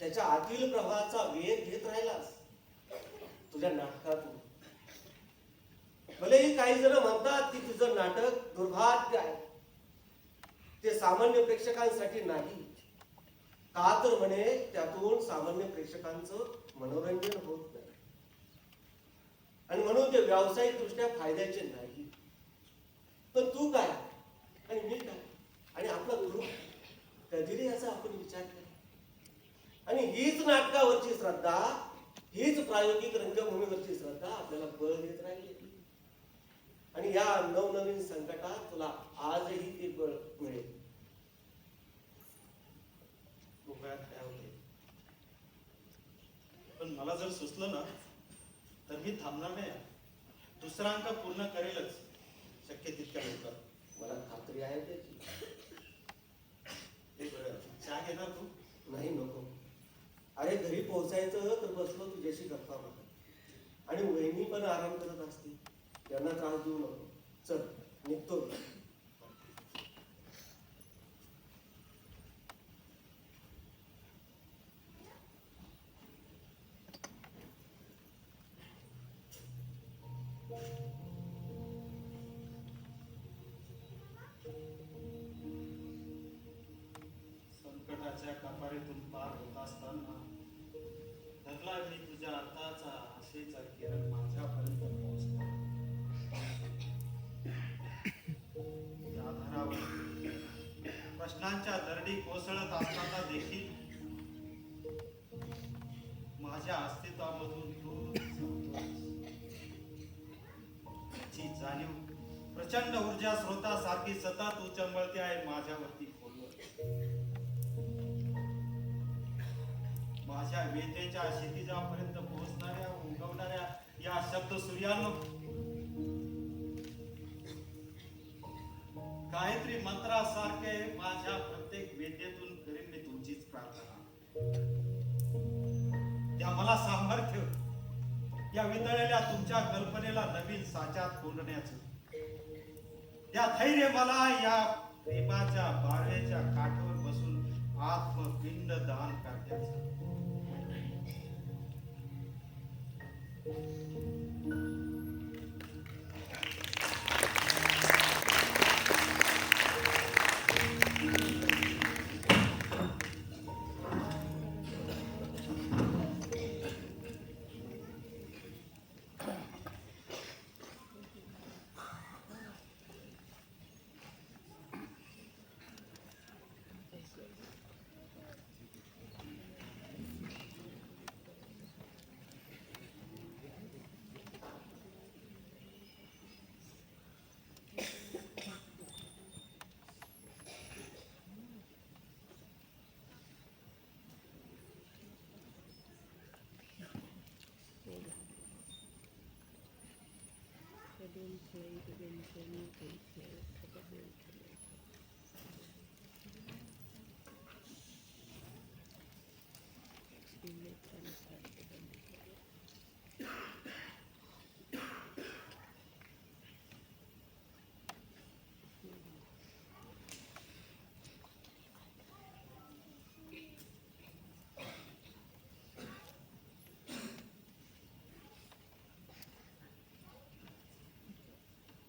त्याच्या आतील प्रवाहाचा वेध घेत राहिलास तुझ्या नाटकातून. भलेही काही जण म्हणतात की तुझं नाटक दुर्भाग्य आहे, ते सामान्य प्रेक्षकांसाठी नाही. का तर म्हणे त्यातून सामान्य प्रेक्षकांचं मनोरंजन होत नाही आणि म्हणून ते व्यावसायिक दृष्ट्या फायद्याचे नाही. पण तू काय आणि मी काय आणि आपला ग्रुप कधी याचा आपण विचार केला. आणि हीच नाटकावरची श्रद्धा, हीच प्रायोगिक रंगभूमीवरची श्रद्धा आपल्याला बळ देत राहिली. आणि या नवनवीन संकटात तुला आजही ते बळ मिळेल. उभ्यात काय होते. पण मला जर सुचलं ना तर मी थांबणार नाही. दुसरा अंक पूर्ण करेलच शक्य तितक्या लवकर. मला खात्री आहे त्याची. हे बरं, चहा घेणार तू? नाही, नको. अरे घरी पोहोचायचं तर बसलो तुझ्याशी गप्पा मारत. आणि वहिनी पण आराम करत असते, त्यांना त्रास देऊ नको. चल निघतो. संकटाच्या कपारीतून पार होत असताना धरला मी तुझ्या अर्थाचा आशेचा किरण माझ्यापर्यंत पोहोचला. त्या आधारावर प्रश्नांच्या दरडी कोसळत असताना देखील माझ्या अस्तित्वामधून तू जाणीव प्रचंड ऊर्जा स्रोतासारखी सतत उचंबळते आहे माझ्यावरती खोलवर. माझ्या वेदनेच्या क्षितिजापर्यंत पोहोचणाऱ्या उगवणाऱ्या या शब्द सूर्यानो, गायत्री मंत्रासारखे माझ्या प्रत्येक वेदनेतून करीन मी तुमचीच प्रार्थना. त्या मला सामर्थ्य, या वितळलेल्या तुमच्या कल्पनेला नवीन साच्यात कोंडण्याचं, त्या धैर्य मला या प्रेमाच्या बारवेच्या काठावर बसून आत्मपिंड दान करण्याचं.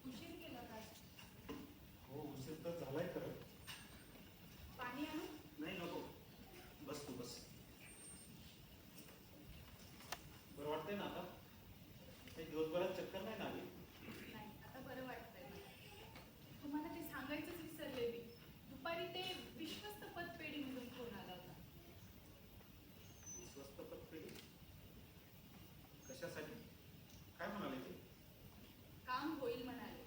उशीर केला काय? हो, उशीर तर झालाय खरं. पाणी आणू? नाही, नको. बस तू बस. बरं वाटतंय ना आता? काही दिवसभरात चक्कर नाही ना आली? नाही, आता बरं वाटतंय मला. तुम्हाला ते सांगायचंच विसरले मी. दुपारी ते विश्वस्त पतपेढीमधून फोन आला होता. स्वस्त पत्रिका कशासाठी? काय म्हणाले ते? काम होईल म्हणाले.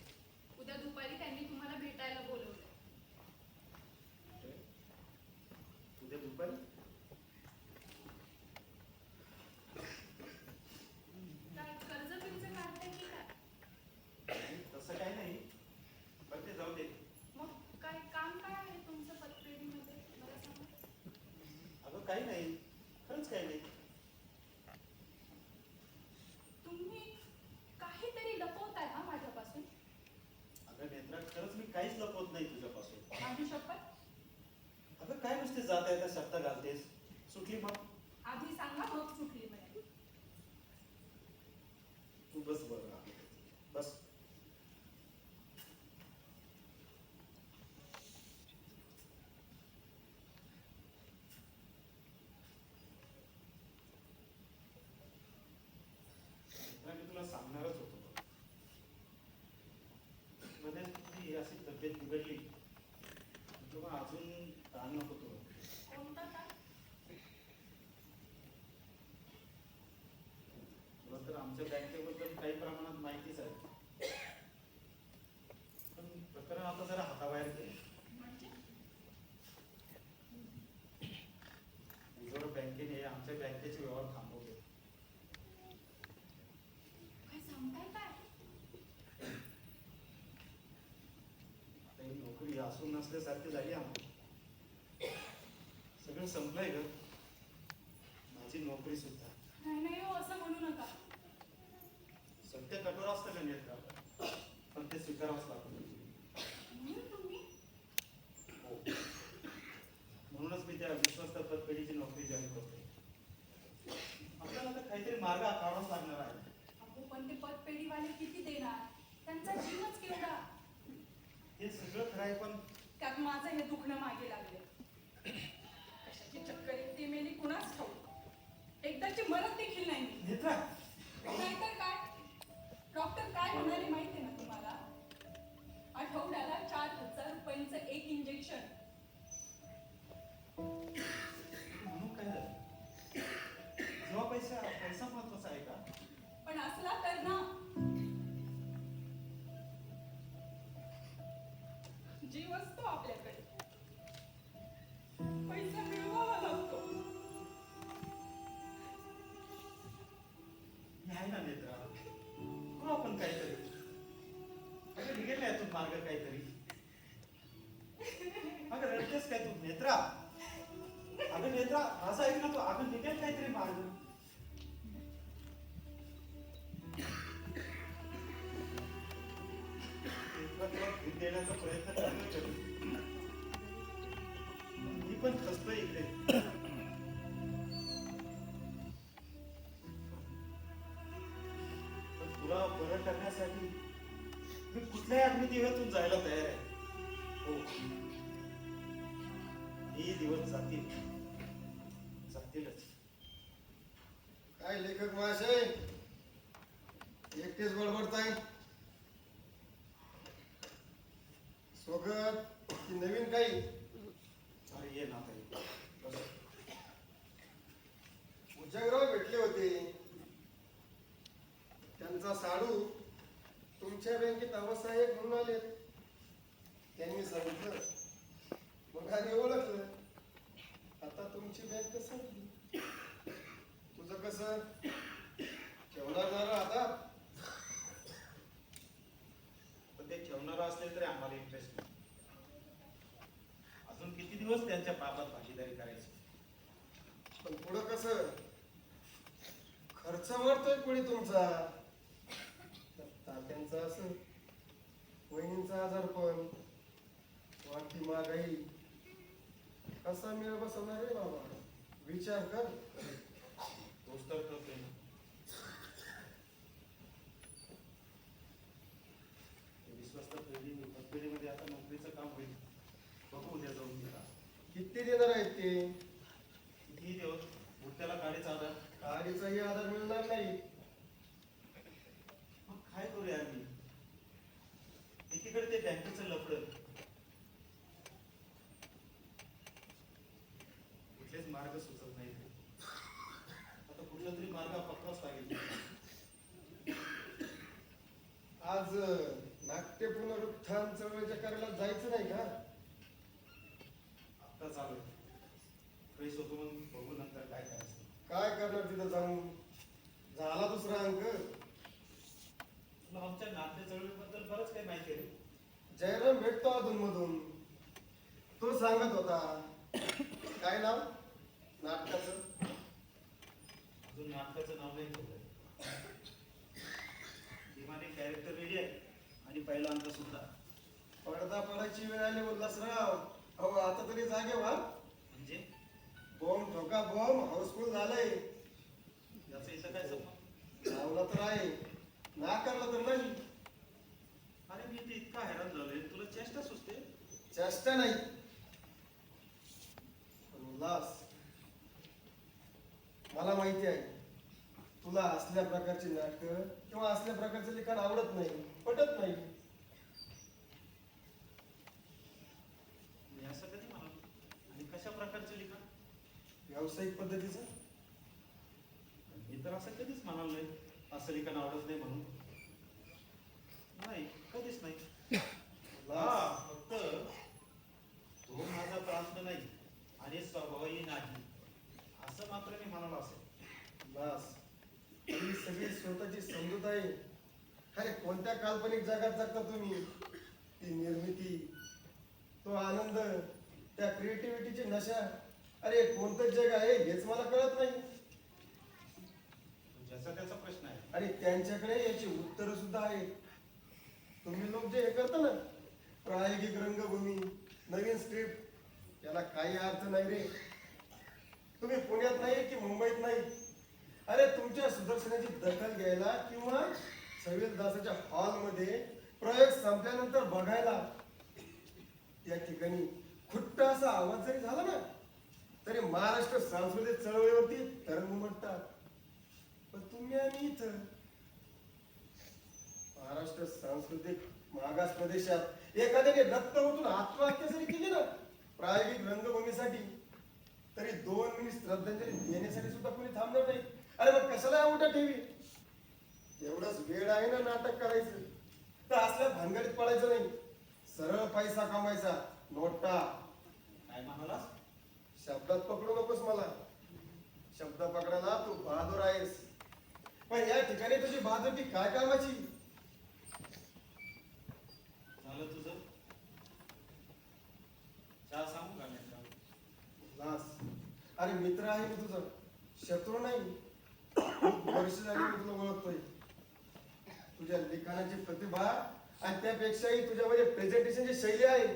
उद्या दुपारी त्यांनी तुम्हाला भेटायला बोलवलं. ते? उद्या दुपारी? काय कर्ज बिर्ज काढताय की काय? नाही, तसं काय नाही. बरं, ते जाऊ दे. मग काय काम काय आहे तुमचं पतपेढीमध्ये मला सांगा. अगं काही नाही, खरंच काही नाही. तुम्ही काहीतरी लपवताय हा माझ्यापासून. अगं नेत्रा, खरंच मी काहीच लपवत नाही तुझ्यापासून. माझी शपथ. अगं काय नुसते जात आहे त्या शब्द घालतेस? सुटली मग? आधी सांगा मग सुटली म्हणे. तू बस बरं आहे. बस. नेत्रा, मी तुला सांगणारच होतो बघ. मध्ये तुझी अशी तब्येत बिघडली तेव्हा अजून ताण नको तुला. कोणता काय? तुला तर आमच्या बँकेबद्दल काही प्रमाणात माहितीच आहे, पण प्रकरण आता जरा हाताबाहेर गेले. म्हणजे रिझर्व्ह बँकेने आमच्या बँकेचे व्यवहार थांबवले. काय सांगताय काय? आता ही नोकरी असून नसल्यासारखी झाली आम्हाला. सगळं संपलंय ग, माझी नोकरी सुद्धा. नाही नाही हो, असं म्हणू नका. सत्य कठोर असतं का नेत्रा, पण ते स्वीकारावंच लागतं. म्हणून तुम्ही हो, म्हणूनच मी त्या विश्वस्त पतपेढीची नोकरी जॉईन करतोय. आपल्याला आता काहीतरी मार्ग काढावाच लागणार आहे. अहो पण ते पतपेढीवाले किती देणार? त्यांचा जीवच केवढा. हे सगळं खरं आहे, पण त्यात माझं हे दुखणं मागे लागले. कशाची चक्कर येते मेली कुणाच ठाऊक. एकदाची मरत देखील नाही मी. नेत्रा, नाहीतर काय? डॉक्टर काय म्हणाले माहितीये ना तुम्हाला? आठवड्याला 4,000 रुपयांचं एक इंजेक्शन. म्हणून काय झालं? जेव्हा पैसा महत्वाचा आहे का? पण असला तर ना. मार्ग काहीतरी. अगं रडतेस काय तू नेत्रा? अगं नेत्रा माझं ऐक ना तू. अगं निघेल काहीतरी मार्ग. नेत्रा तुला भीत देण्याचा प्रयत्न करतोय कधी. मी पण फसतोय इकडे. पण तुला बरं करण्यासाठी मी कुठल्याही अग्निदिव्यातून जायला तयार आहे. हो, हे दिवस जातीलच. काय लेखक महाशय एकटेच बडबडताय? सोबत की नवीन काही? अरे ये ना ताई. बस. उजंगराव भेटले होते. त्यांचा साडू तुमच्या बँकेत अवस्थायक म्हणून आले. त्यांनी सांगितलं, मग आधी ओळखलं. आता तुमची बँक संपली. तुझं कसं ठेवणार झालं आता? पण ते ठेवणारं असले तरी आम्हाला इंटरेस्ट नाही. अजून किती दिवस त्यांच्या पापात भागीदारी करायची? पण पुढं कसं? खर्च वाढतोय पुढे तुमचा. तात्यांचा असं, वहिनींचा आजारपण, वाढती महागाई, कसा मेळ बसवणार रे बाबा? विचार कर. तोच तर करतोय ना. विश्वस्त पिढीमध्ये आता नोकरीचं काम होईल. बघू उद्या जाऊन तिला. किती देणार आहेत ते? किती दिवस बुट्ट्याला गाडीचा आधार. गाडीचाही आधार मिळणार नाही. मग काय करूया आम्ही? एकीकडे ते बँकेचं लफडं, कुठलेच मार्ग सुचत नाही. आता कुठला तरी मार्ग पक्काच लागेल. आज नाट्य पुनरुत्थान चळवळीच्या कार्याला जायचं नाही का? आता चालू फ्रेश होतो मग बघू नंतर काय करायचं. काय करणार तिथं जाऊन? झाला दुसरा अंक. तुला आमच्या नाट्य चळवळीबद्दल बरंच काही माहिती आहे रे. जयराम भेटतो अधून मधून. तो सांगत होता. काय नाव नाटकाचं? अजून नाटकाचं नाव नाही ठेवलंय. विमाने कॅरेक्टर रेडी आहे आणि पहिला अंक सुद्धा. पडदा पडायची वेळ आली उल्हासराव. अहो आता तरी जागे व्हा. म्हणजे बॉम्ब ठोका बॉम्ब हाऊसफुल झालंय. याचं इथं काय संबंध? लावला तर आहे, नाकारला तर नाही. अरे मी ते इतका हैराण झालोय, तुला चेष्टा सुचते? चेष्टा नाही, पण उल्हास, मला माहिती आहे तुला असल्या प्रकारची नाटकं किंवा असल्या प्रकारचं लिखाण आवडत नाही, पटत नाही. मी असं कधी म्हणालो? आणि कशा प्रकारचे लिखाण? व्यावसायिक पद्धतीचं. मी तर असं कधीच म्हणालो नाही असं लिखाण आवडत नाही म्हणून. नाही, कधीच नाही. उल्हास, फक्त तो माझा प्रांत नाही आणि स्वभावही नाही असं मात्र मी म्हणालो असेल. उल्हास, ही सगळी स्वतःची समजूत आहे. अरे कोणत्या काल्पनिक जगात जगता तुम्ही? ती निर्मिती, तो आनंद, त्या क्रिएटिव्हिटीची नशा, अरे कोणतं जग आहे हेच मला कळत नाही. ज्याचा त्याचा प्रश्न आहे. आणि त्यांच्याकडे याची उत्तर सुद्धा आहेत. तुम्ही लोक जे हे करता ना, प्रायोगिक रंगभूमी, नवीन स्क्रिप्ट, याला काही अर्थ नाही रे. तुम्ही पुण्यात नाही की मुंबईत नाही. अरे तुमच्या सुदर्शनाची दखल घ्यायला किंवा सविलदासाच्या हॉलमध्ये प्रयोग संपल्यानंतर बघायला त्या ठिकाणी खुट्ट असा आवाज जरी झाला ना, तरी महाराष्ट्र सांस्कृतिक चळवळीवरती तरंग उमटतात. पण तुम्ही आणि इथं महाराष्ट्र सांस्कृतिक मागास प्रदेशात एखाद्याने रक्त ओतून आत्महत्या जरी केली ना प्रायोगिक रंगभूमीसाठी, तरी 2 मिनिट श्रद्धांजली देण्यासाठी सुद्धा कोणी थांबणार नाही. अरे मग कशाला उठा ठेवी? एवढंच वेळ आहे ना नाटक करायचं, तर असल्या भानगडीत पडायचं नाही. सरळ पैसा कमायचा, नोटा. काय म्हणालास? शब्दात पकडू नकोस मला. शब्द पकडायला तू बहादूर आहेस, पण या ठिकाणी तुझी बहादुरी काय कामाची? झालं उल्हास, अरे मित्र आहे मी तुझा, शत्रू नाही. खूप वर्ष झाली मी तुला ओळखतोय. तुझ्या लिखाणाची प्रतिभा आणि त्यापेक्षाही तुझ्यामध्ये प्रेझेंटेशनची शैली आहे.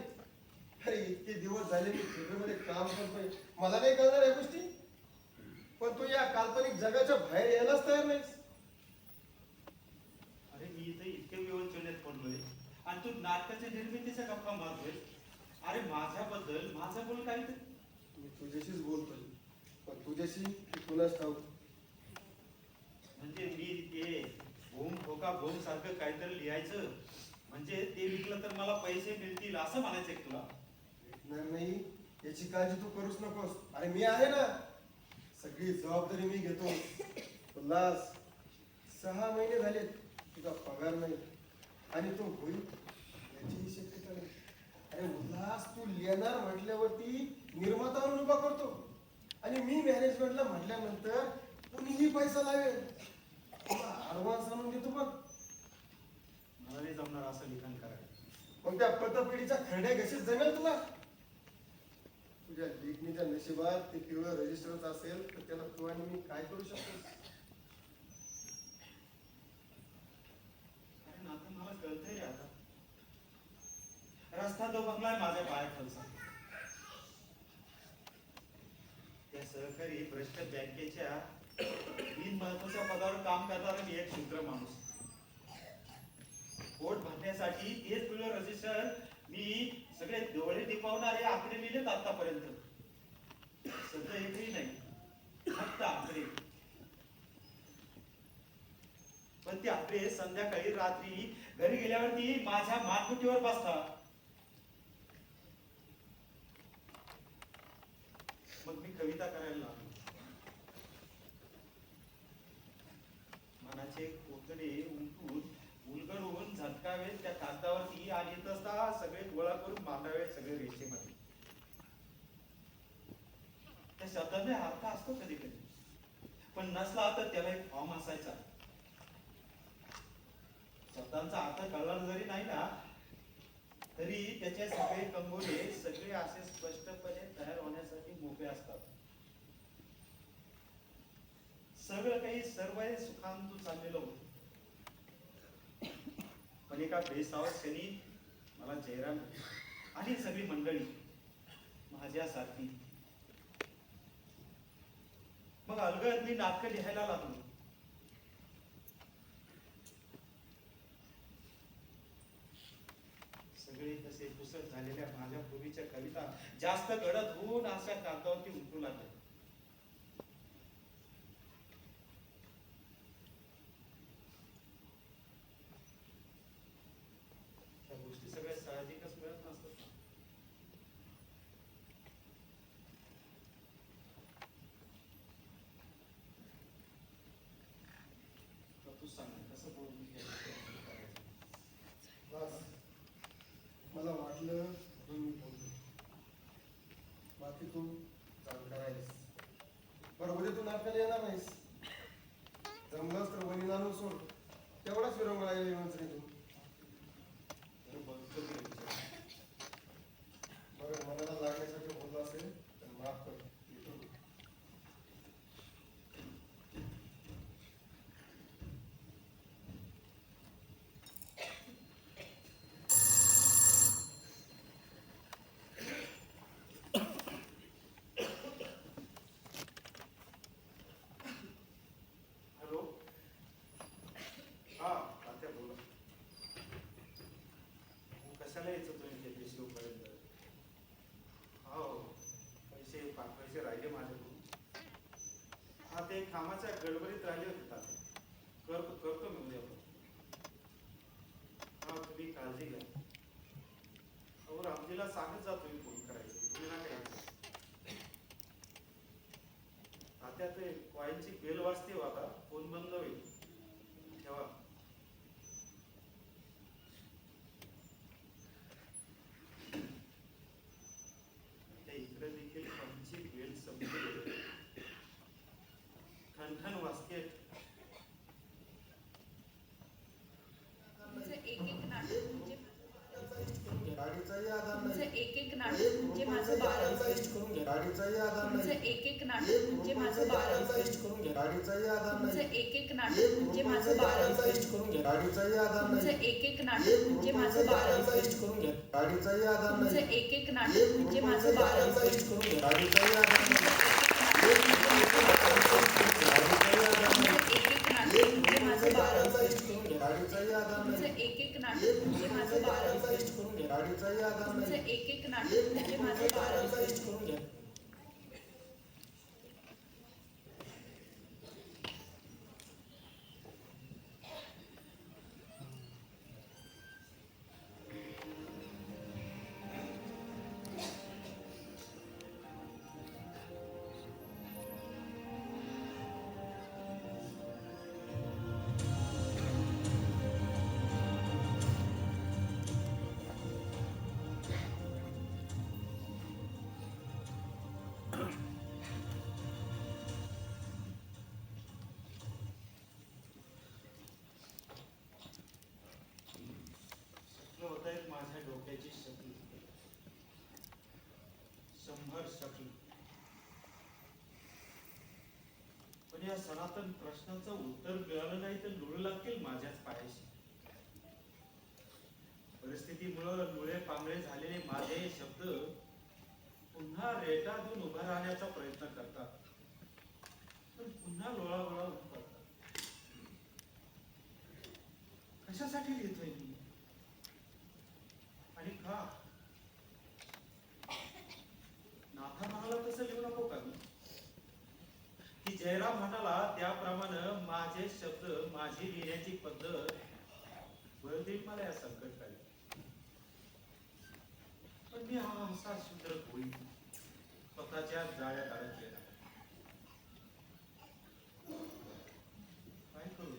अरे इतके दिवस झाले मी थिएटरमध्ये काम करतोय, मला नाही कळणार या गोष्टी. पण तू या काल्पनिक जगाच्या बाहेर यायलाच तयार नाहीस. अरे मी इथे इतके विवंचनेत पडलोय आणि तू नाटकाच्या निर्मितीचा गप्पा मारतोय. अरे माझ्याबद्दल माझं बोल काहीतरी. मी तुझ्याशीच बोलतोय, पण तुझ्याशी तुलाच ठाऊक. म्हणजे मी ते भूम ठोका भूम सारखं काहीतरी लिहायचं म्हणजे ते विकलं तर मला पैसे मिळतील असं म्हणायचंय का तुला? भेटणार नाही याची काळजी तू करूच नकोस. अरे मी आहे ना, सगळी जबाबदारी मी घेतो. उल्हास, 6 महिने झाले तुझा पगार नाही आणि तो होईल याचीही शक्यता नाही. अरे उल्हास, तू लिहिणार म्हटल्यावरती निर्माता म्हणून उभा करतो आणि मी मॅनेजमेंटला म्हटल्यानंतर कुणीही पैसा लावेल. तुला ऍडव्हान्स आणून देतो बघ. मला नाही जमणार असं लिखाण करायला. मग त्या पतपिढीच्या खरड्या घशीत जमेल तुला? तुझ्या लेखणीच्या नशिबात ते पिवळं रजिस्टरच असेल तर त्याला तू आणि मी काय करू शकतो? अरे नातं मला कळतंय रे आता. रस्ता तो बंगला आहे माझ्या पायाखालचा. त्या सहकारी भ्रष्ट बँकेच्या तीन महत्वाच्या पदावर काम करणारा मी एक शूद्र माणूस. पोट भरण्यासाठी तेच पिवळं रजिस्टर मी सगळे डोळे टिपवणारे आकडे लिहिलेत आतापर्यंत. सध्या एकही नाही, फक्त आकडे. पण ते आकडे संध्याकाळी रात्री घरी गेल्यावरती माझ्या मानगुटीवर बसतात. मग मी कविता करायला लागलो. मनाचे कोकडे उलटून उलगडून झटकावे त्या कागदावरती आणि येत असता सगळे गोळा करून बांधावे सगळे रेषेमध्ये. त्या शब्दाने अर्थ असतो कधी कधी, पण नसला तर त्याला एक फॉर्म असायचा. शब्दांचा अर्थ कळला जरी नाही ना तरी त्याचे सगळे कंगोरे सगळे असे स्पष्टपणे तयार होण्यासाठी मोकळे असतात. सगळं काही सर्व सुखांतू चाललेलं होतं. पण एका बेसावत क्षणी मला जयराम आणि सगळी मंडळी माझ्यासारखी. मग अलगद मी नाटकं लिहायला लागलो. सगळे तसे पुसट झालेल्या माझ्या पूर्वीच्या कविता जास्त गडद होऊन अशा कागदावरती उमटू लागल्या. त्या गोष्टी सगळ्या साहजिकच मिळत नसतात. तू सांग कसं बोलून करायचं? बस, मला वाटलं म्हणून मी बोललो. बाकी तू जाणकार आहेस. बरं, उद्या तू नाटकाला येणार नाहीस. जमलंच तर वणी आणून सोड. तेवढाच विरंगुळा येईल म्हणजे तू. बरं, मनाला लागण्यासाठी बोलला असेल तर माफ कर. हॅलो, हा तात्या बोला. कशाला यायचं तुम्ही ते पेशव पर्यंत? हो, पैसे पाठवायचे राहिले माझ्याकडून. हा, ते कामाच्या गडबडीत राहिले होते तात्या. करतो मी उद्या. हा, तुम्ही काळजी घ्या. अहो, रामजीला सांगत जा तुम्ही फोन करायचं. तुम्ही ना काय तात्या, ते कॉईनची बेल वाजते हो आता. फोन बंद होईल. ठेवा. इकडे देखील कॉईनची बेल संपली. ठणठण वाजते. तुमचं एक एक नाटक म्हणजे गाडीचाही आधार तुमचं नाही. एक एक नाटक म्हणजे माझं बाळ. गाडीचाही आधार तुमचं नाही. एक एक नाटक म्हणजे माझं बाळ. टेस्ट करून घ्या. गाडीचाही आधार तुमचं नाही. एक एक नाटक म्हणजे माझं बाळ. टेस्ट करून घ्या. गाडीचाही आधार तुमचं नाही. एक एक नाटक म्हणजे माझं बाळ. टेस्ट करून घ्या. गाडीचाही आधार तुमचं नाही. एक एक नाटक म्हणजे माझं बाळ. टेस्ट करून घ्या. गाडीचाही आधार तुमचं नाही. एक एक नाटक म्हणजे माझं बाळ. गाडीचाही आधार नाही. गाडीचाही आधार तुमचं नाही. एक एक नाटक म्हणजे माझं बाळ. टेस्ट करून घ्या. गाडीचाही आधार तुमचं नाही. एक एक नाटक म्हणजे माझं बाळ. टेस्ट करून घ्या. होत आहेत माझ्या डोक्याची शक्ती 100 शक्ती. पण या सनातन प्रश्नाचं उत्तर मिळालं नाही तर लुळू लागतील माझ्याच पायाशी. परिस्थितीमुळं लुळे पांगळे झालेले माझे शब्द पुन्हा रेटा देऊन उभा राहण्याचा प्रयत्न करतात, पण पुन्हा लोळावळा होऊन पडतात. कशासाठी लिहितोय मी आणि का? नाथा म्हणाला तसं लिहू नको का मी? की जयराम म्हणाला त्याप्रमाणे माझे शब्द, माझी लिहिण्याची पद्धत बळ देईल मला या संकट काळी. पण मी हा असा शूद्र होईल स्वतःच्या जाळ्यात अडकलेला. काय करू?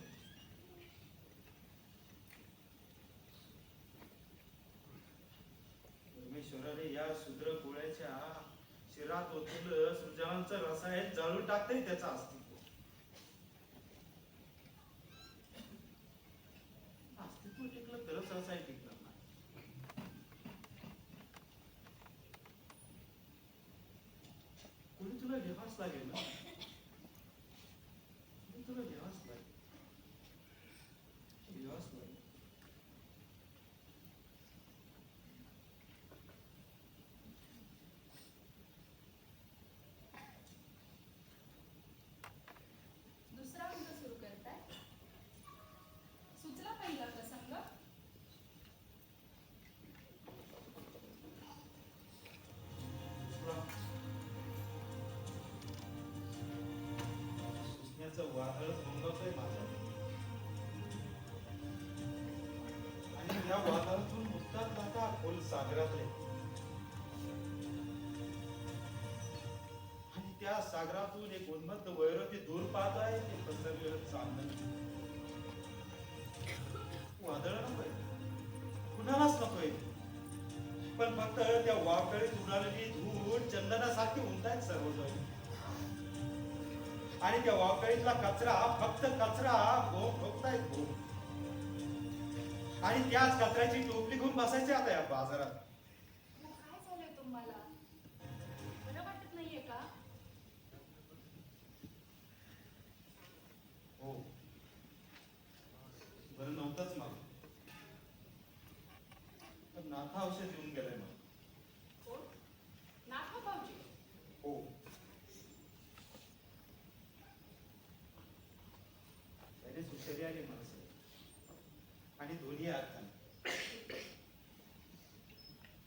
परमेश्वराने या शूद्र गोळ्याच्या शिरात ओतलेलं सृजनांचं रसायन जाळून टाकतंय त्याचं अस्तित्व. अस्तित्व टिकलं तरच रसायन टिकणार ना. कोणी तुला लिहास लागेल ना, कोणी तुला लिहास लागेल, लिहास लागेल. दुसरा अंक सुरू करताय. सुचला पहिला प्रसंग. सुचण्याचं वादळ घोंगवतंय माझ्या आणि या वादळातून मुक्तात लाटा खोल सागरातले आणि त्या सागरातून एक उन्मत्त वैरती दूर पाहत आहे ते पसरलेलं चांदण. वादळ नकोय, कुणालाच नकोय, पण फक्त त्या वाकळीत उडालेली धूळ चंदनासारखी उंचायत सर्वजण. आणि त्या वाकळीतला कचरा फक्त कचरा भोग ठोकतायत भोग. आणि त्याच कचऱ्याची टोपली घेऊन बसायची आता या बाजारात. काय झालंय तुम्हाला? बरं वाटत नाहीये का? हो, बरं नव्हतंच मला, पण नाथा औषध येऊन गेलंय मला. कोण? नाथा भाऊजी. हो, त्याने सुशरी आली माणसं आणि दोन्ही अर्थाने.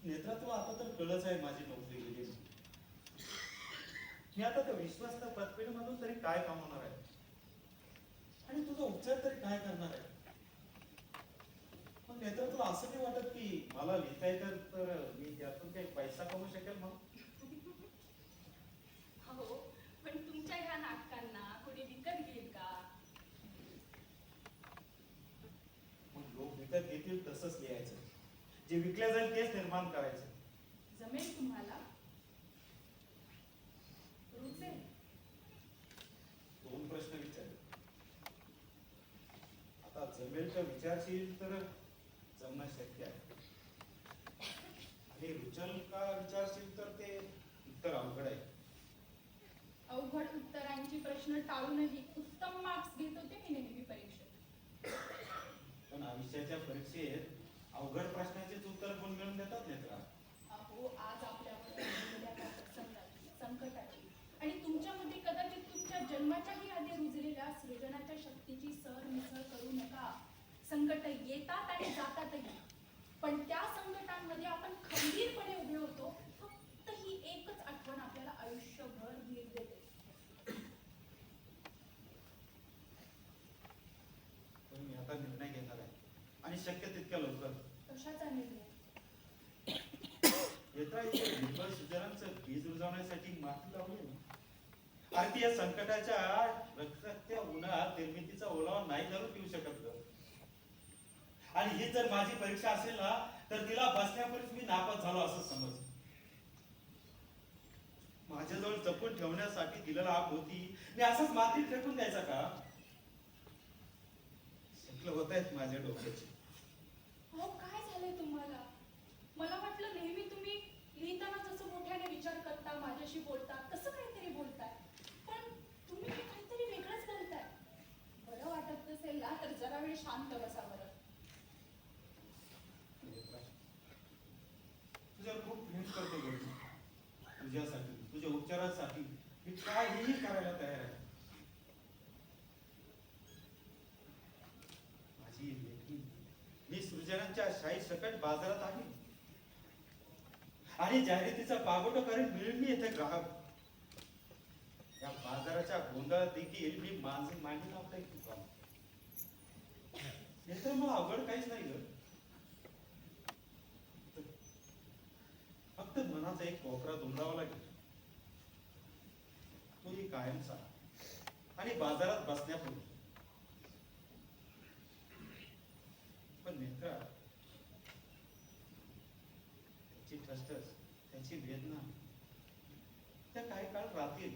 नेत्रातून आता तर कळच आहे माझी नोकरी गेली. मी आता त्या विश्वासच्या पतपेढीमधून तरी काय कमावणार आहे आणि तुझा उपचार तरी काय करणार आहे. पण नेत्र तुला असं नाही वाटत की मला लिहिता येतं तर मी त्यातून काही पैसा कमवू शकेल मग? हो, पण तुमच्या ह्या नाटकांना कोणी विकत घेईल का? मग लोक विकत घेतील तसंच लिहायचं, जे विकल्या जाईल तेच निर्माण करायचं. जमेल तुम्हाला? रुचेल? दोन प्रश्न विचारले. आता जमेल का विचारशील तर जमणं शक्य आहे, आणि रुचल का विचारशील तर ते उत्तर अवघड आहे. अवघड उत्तरांची प्रश्न टाळूनही उत्तम मार्क्स घेत होते मी नेहमी परीक्षेत. पण आयुष्याच्या परीक्षेत अवघड प्रश्नाचेच उत्तर कोण मिळून देतात नेत्रा? अहो, आज आपल्यावर येणाऱ्या त्या प्रसंगाची, संकटाची आणि तुमच्यामध्ये कदाचित तुमच्या जन्माच्याही आधी रुजलेल्या सृजनाच्या शक्तीची सरमिसळ करू नका. संकट येतात आणि जातातही, पण त्या संकटांमध्ये आपण खंबीरपणे उभे होतो. फक्त ही एकच आठवण आपल्याला आयुष्यभर धीर देते. पण मी आता निर्णय घेणार आहे, आणि शक्य तितक्या लवकर. कशाचा निर्णय? नेत्रा, इथे निर्बळ सुजारांचं बीज रुजवण्यासाठी माती लावली ना. अरे ती या संकटाच्या रक्ताच्या उन्हात निर्मितीचा ओलावा नाही धरून ठेवू शकत ग. आणि ही जर माझी परीक्षा असेल ना, तर तिला बसण्यापूर्वीच मी नापास झालो असं समज. माझ्याजवळ जपून ठेवण्यासाठी दिलेला हा मोती मी असंच मातीत फेकून द्यायचा का? सगळं होत आहेत माझ्या डोक्याची. अहो, काय झालंय तुम्हाला? मला वाटलं नेहमी तुम्ही लिहिताना जसं मोठ्याने विचार करता, माझ्याशी बोलता, तसं काहीतरी बोलताय. पण तुम्ही हे काहीतरी वेगळंच बोलताय. बरं वाटत नसेल ना, तर जरा वेळ शांत बसा बरं. तुझ्यावर खूप प्रेम करतो ग. तुझ्यासाठी, तुझ्या उपचारासाठी मी काहीही करायला तयार आहे. माझी लेखी मी सृजनांच्या शाही सकट बाजारात आहे, आणि जाहिरातीचा पागोटा करेन मिळून मी येथे ग्राहक. या बाजाराच्या गोंधळात देखील मी मानसिक मांडी लावता येईल तुका. हे तर मला अवघड काहीच नाही ग. फक्त मनाचा एक कोपरा दुमडावा लागेल, तोही कायमचा, आणि बाजारात बसण्यापूर्वी. पण मित्रा, त्याची ठसठस, त्याची वेदना त्या काही काळ राहतील,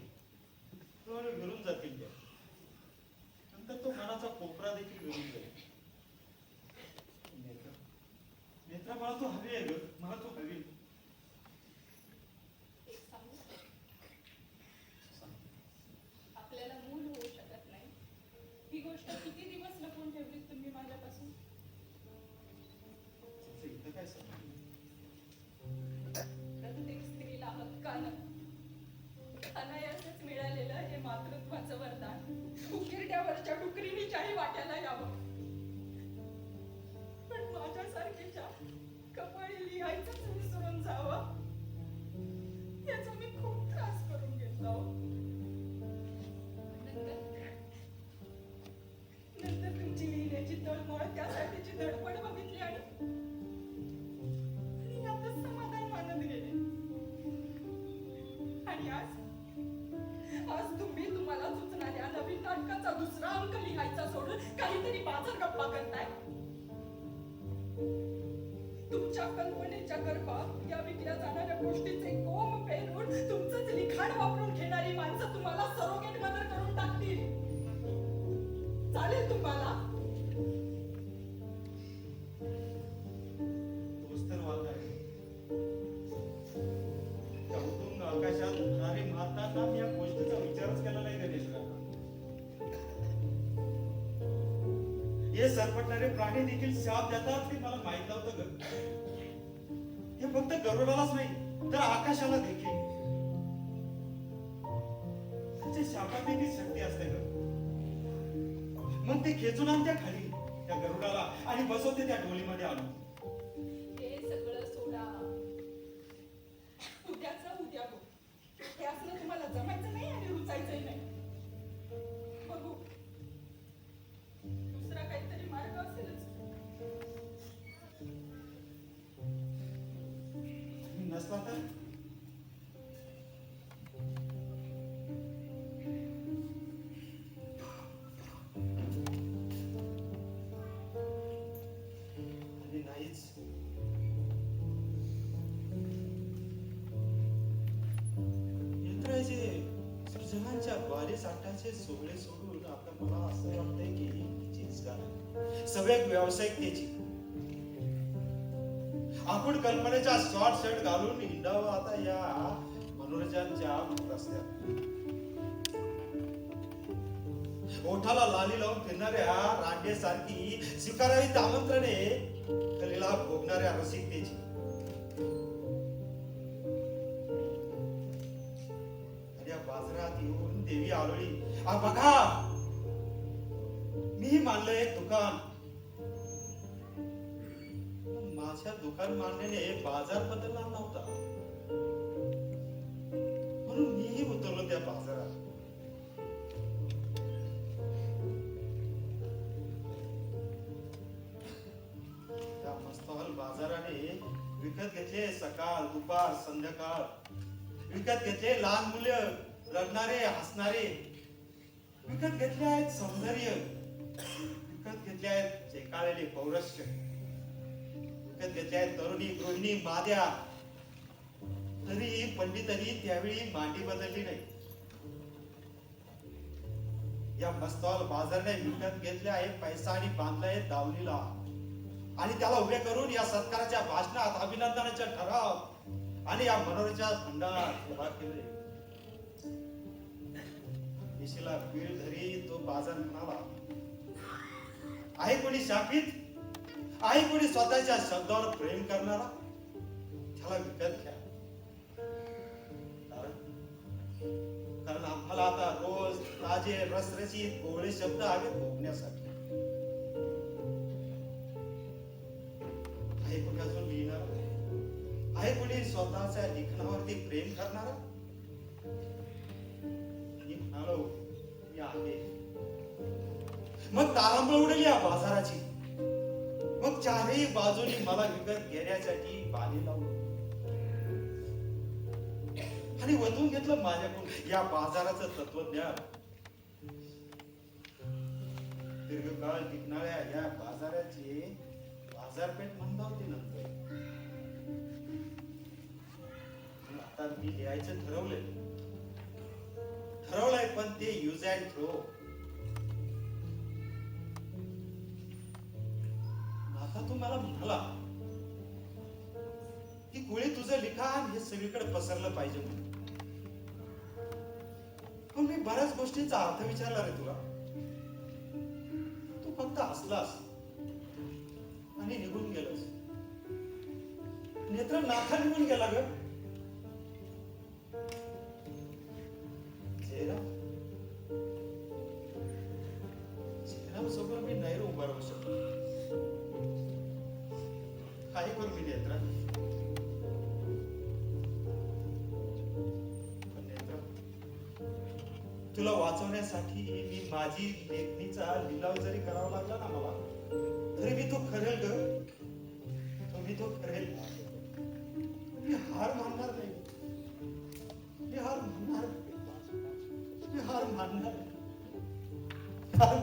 थोडं विरून जातील. त्या नंतर तो मनाचा कोपरा देखील विरून जाईल. नेत्रा, मला तो हवी आहे ग, मला तो हवी. एक सांगू? आपल्याला मूल होऊ शकत नाही, ही गोष्ट किती दिवस लपवून ठेवली तुम्ही माझ्यापासून? इथं काय सांग? प्रत्येक स्त्रीला हक्कानं अनायासच मिळालेलं हे मातृत्वाचं वरदान उकिरड्यावरच्या डुकरीनीच्याही वाट्याला यावं. पण माझ्यासारखीच्या कपाळी लिहायचंच विसरून जावं, याचा मी खूप त्रास करून घेतला. नंतर तुमची लिहिण्याची तळमळ, त्यासाठीची धडपड बघितली आणि यातच समाधान मानत गेले. आणि आज तुम्ही तुम्हाला सुचणाऱ्या नवीन नाटकाचा दुसरा अंक लिहायचा सोडून काहीतरी बाजार गप्पा करताय. तुमच्या कल्पनेच्या गर्भात या विकल्या जाणाऱ्या गोष्टीचे कोंब पेरून तुमचंच लिखाण वापरून घेणारी माणसं तुम्हाला सरोगेट मदर करून टाकतील. चालेल तुम्हाला? तोच तर वाद आहे. कौतुंग आकाशात उडणारी मारताना मी या गोष्टीचा विचारच केला नाही गणेशला. हे सरपटणारे प्राणी देखील शाप देतात हे मला माहित नव्हतं ग. हे फक्त गरुडालाच नाही तर आकाशाला देखील. त्याच्या शापात देखील शक्ती असते ग. मग ते खेचून आणत्या खाली त्या गरुडाला आणि बसवते त्या डोलीमध्ये आणून. हे सगळं सोडा. उद्याचं उद्या हो. हे असलं तुम्हाला जमायचं नाही आणि रुचायचंही नाही. बघू, दुसरा काहीतरी मार्ग असेलच. नसला तर आणि नाहीच. इंद्राचे सृजनांच्या बारी साठाचे सोहळे सोडून आता मला असं वाटतंय की हिचीच का सगळ्या व्यावसायिकतेची आपण कल्पनेच्या शॉर्ट शर्ट घालून हिंडावं आता या मनोरंजनाच्या रस्त्यात ओठाला लाली लावून फिरणाऱ्या रांडेसारखी स्वीकारावी आमंत्रणे कलेला भोगणाऱ्या रसिकतेची आणि या बाजारात येऊन देवी आलोळी बघा मी मानलं एक दुकान. माझ्या दुकान मांडण्याने बाजार बदलला नव्हता म्हणून मीही उतरलो त्या बाजारात. त्या मस्तवाल बाजाराने विकत घेतले सकाळ दुपार संध्याकाळ. विकत घेतले लहान मुले रडणारे हसणारे. विकत घेतले आहेत सौंदर्य. विकत घेतले आहेत चेकाळलेले पौरस्य. विकत घेतले आहेत तरुणी गृहिणी माद्या. तरी पंडितांनी त्यावेळी मांडी बदलली नाही. या मस्तवाल बाजाराने विकत घेतले आहे पैसा आणि बांधलाय दावणीला आणि त्याला उभे करून या सत्काराच्या भाषणात अभिनंदनाच्या ठराव आणि या मनोरंजनाच्या भंडार उभा केले. दिशेला पीळ धरी तो बाजार म्हणाला, आहे कोणी शापित, आहे कोणी स्वतःच्या शब्दावर प्रेम करणारा, त्याला विकत घ्या. कारण आम्हाला आता रोज ताजे रसरशीत गोळे शब्द हवे भोगण्यासाठी. आहे कोणी अजून लिहिणार, आहे कोणी स्वतःच्या लिखाणावरती प्रेम करणारा. मी म्हणालो मी आहे. मग तारांबळ उडेल या बाजाराची. मग चारही बाजूनी मला विकत घेण्यासाठी बाली लावलं आणि वतून घेतलं माझ्याकडून या बाजाराचं तत्वज्ञान. दीर्घकाळ टिकणाऱ्या या बाजाराची बाजारपेठ मंदावली नंतर आता मी लिहायचं ठरवलंय पण ते यूज अँड थ्रो. आता तू मला म्हणाला की कोळी तुझं लिखाण हे सगळीकडे पसरलं पाहिजे म्हणून. पण मी बऱ्याच गोष्टींचा अर्थ विचारला रे तुला. तू फक्त हसलास आणि निघून गेलास. नेत्र नाथा निघून गेला ग. जयराम समोर मी नाही उभा राहू शकतो. काय करू मी नेत्रा. तुला वाचवण्यासाठी मी माझी लेखणीचा लिलाव जरी करावा लागला ना मला तरी मी तो करेल ग. मी तो करेल. मी हार मानणार नाही. मी हार मानणार. मी हार मानणार. हार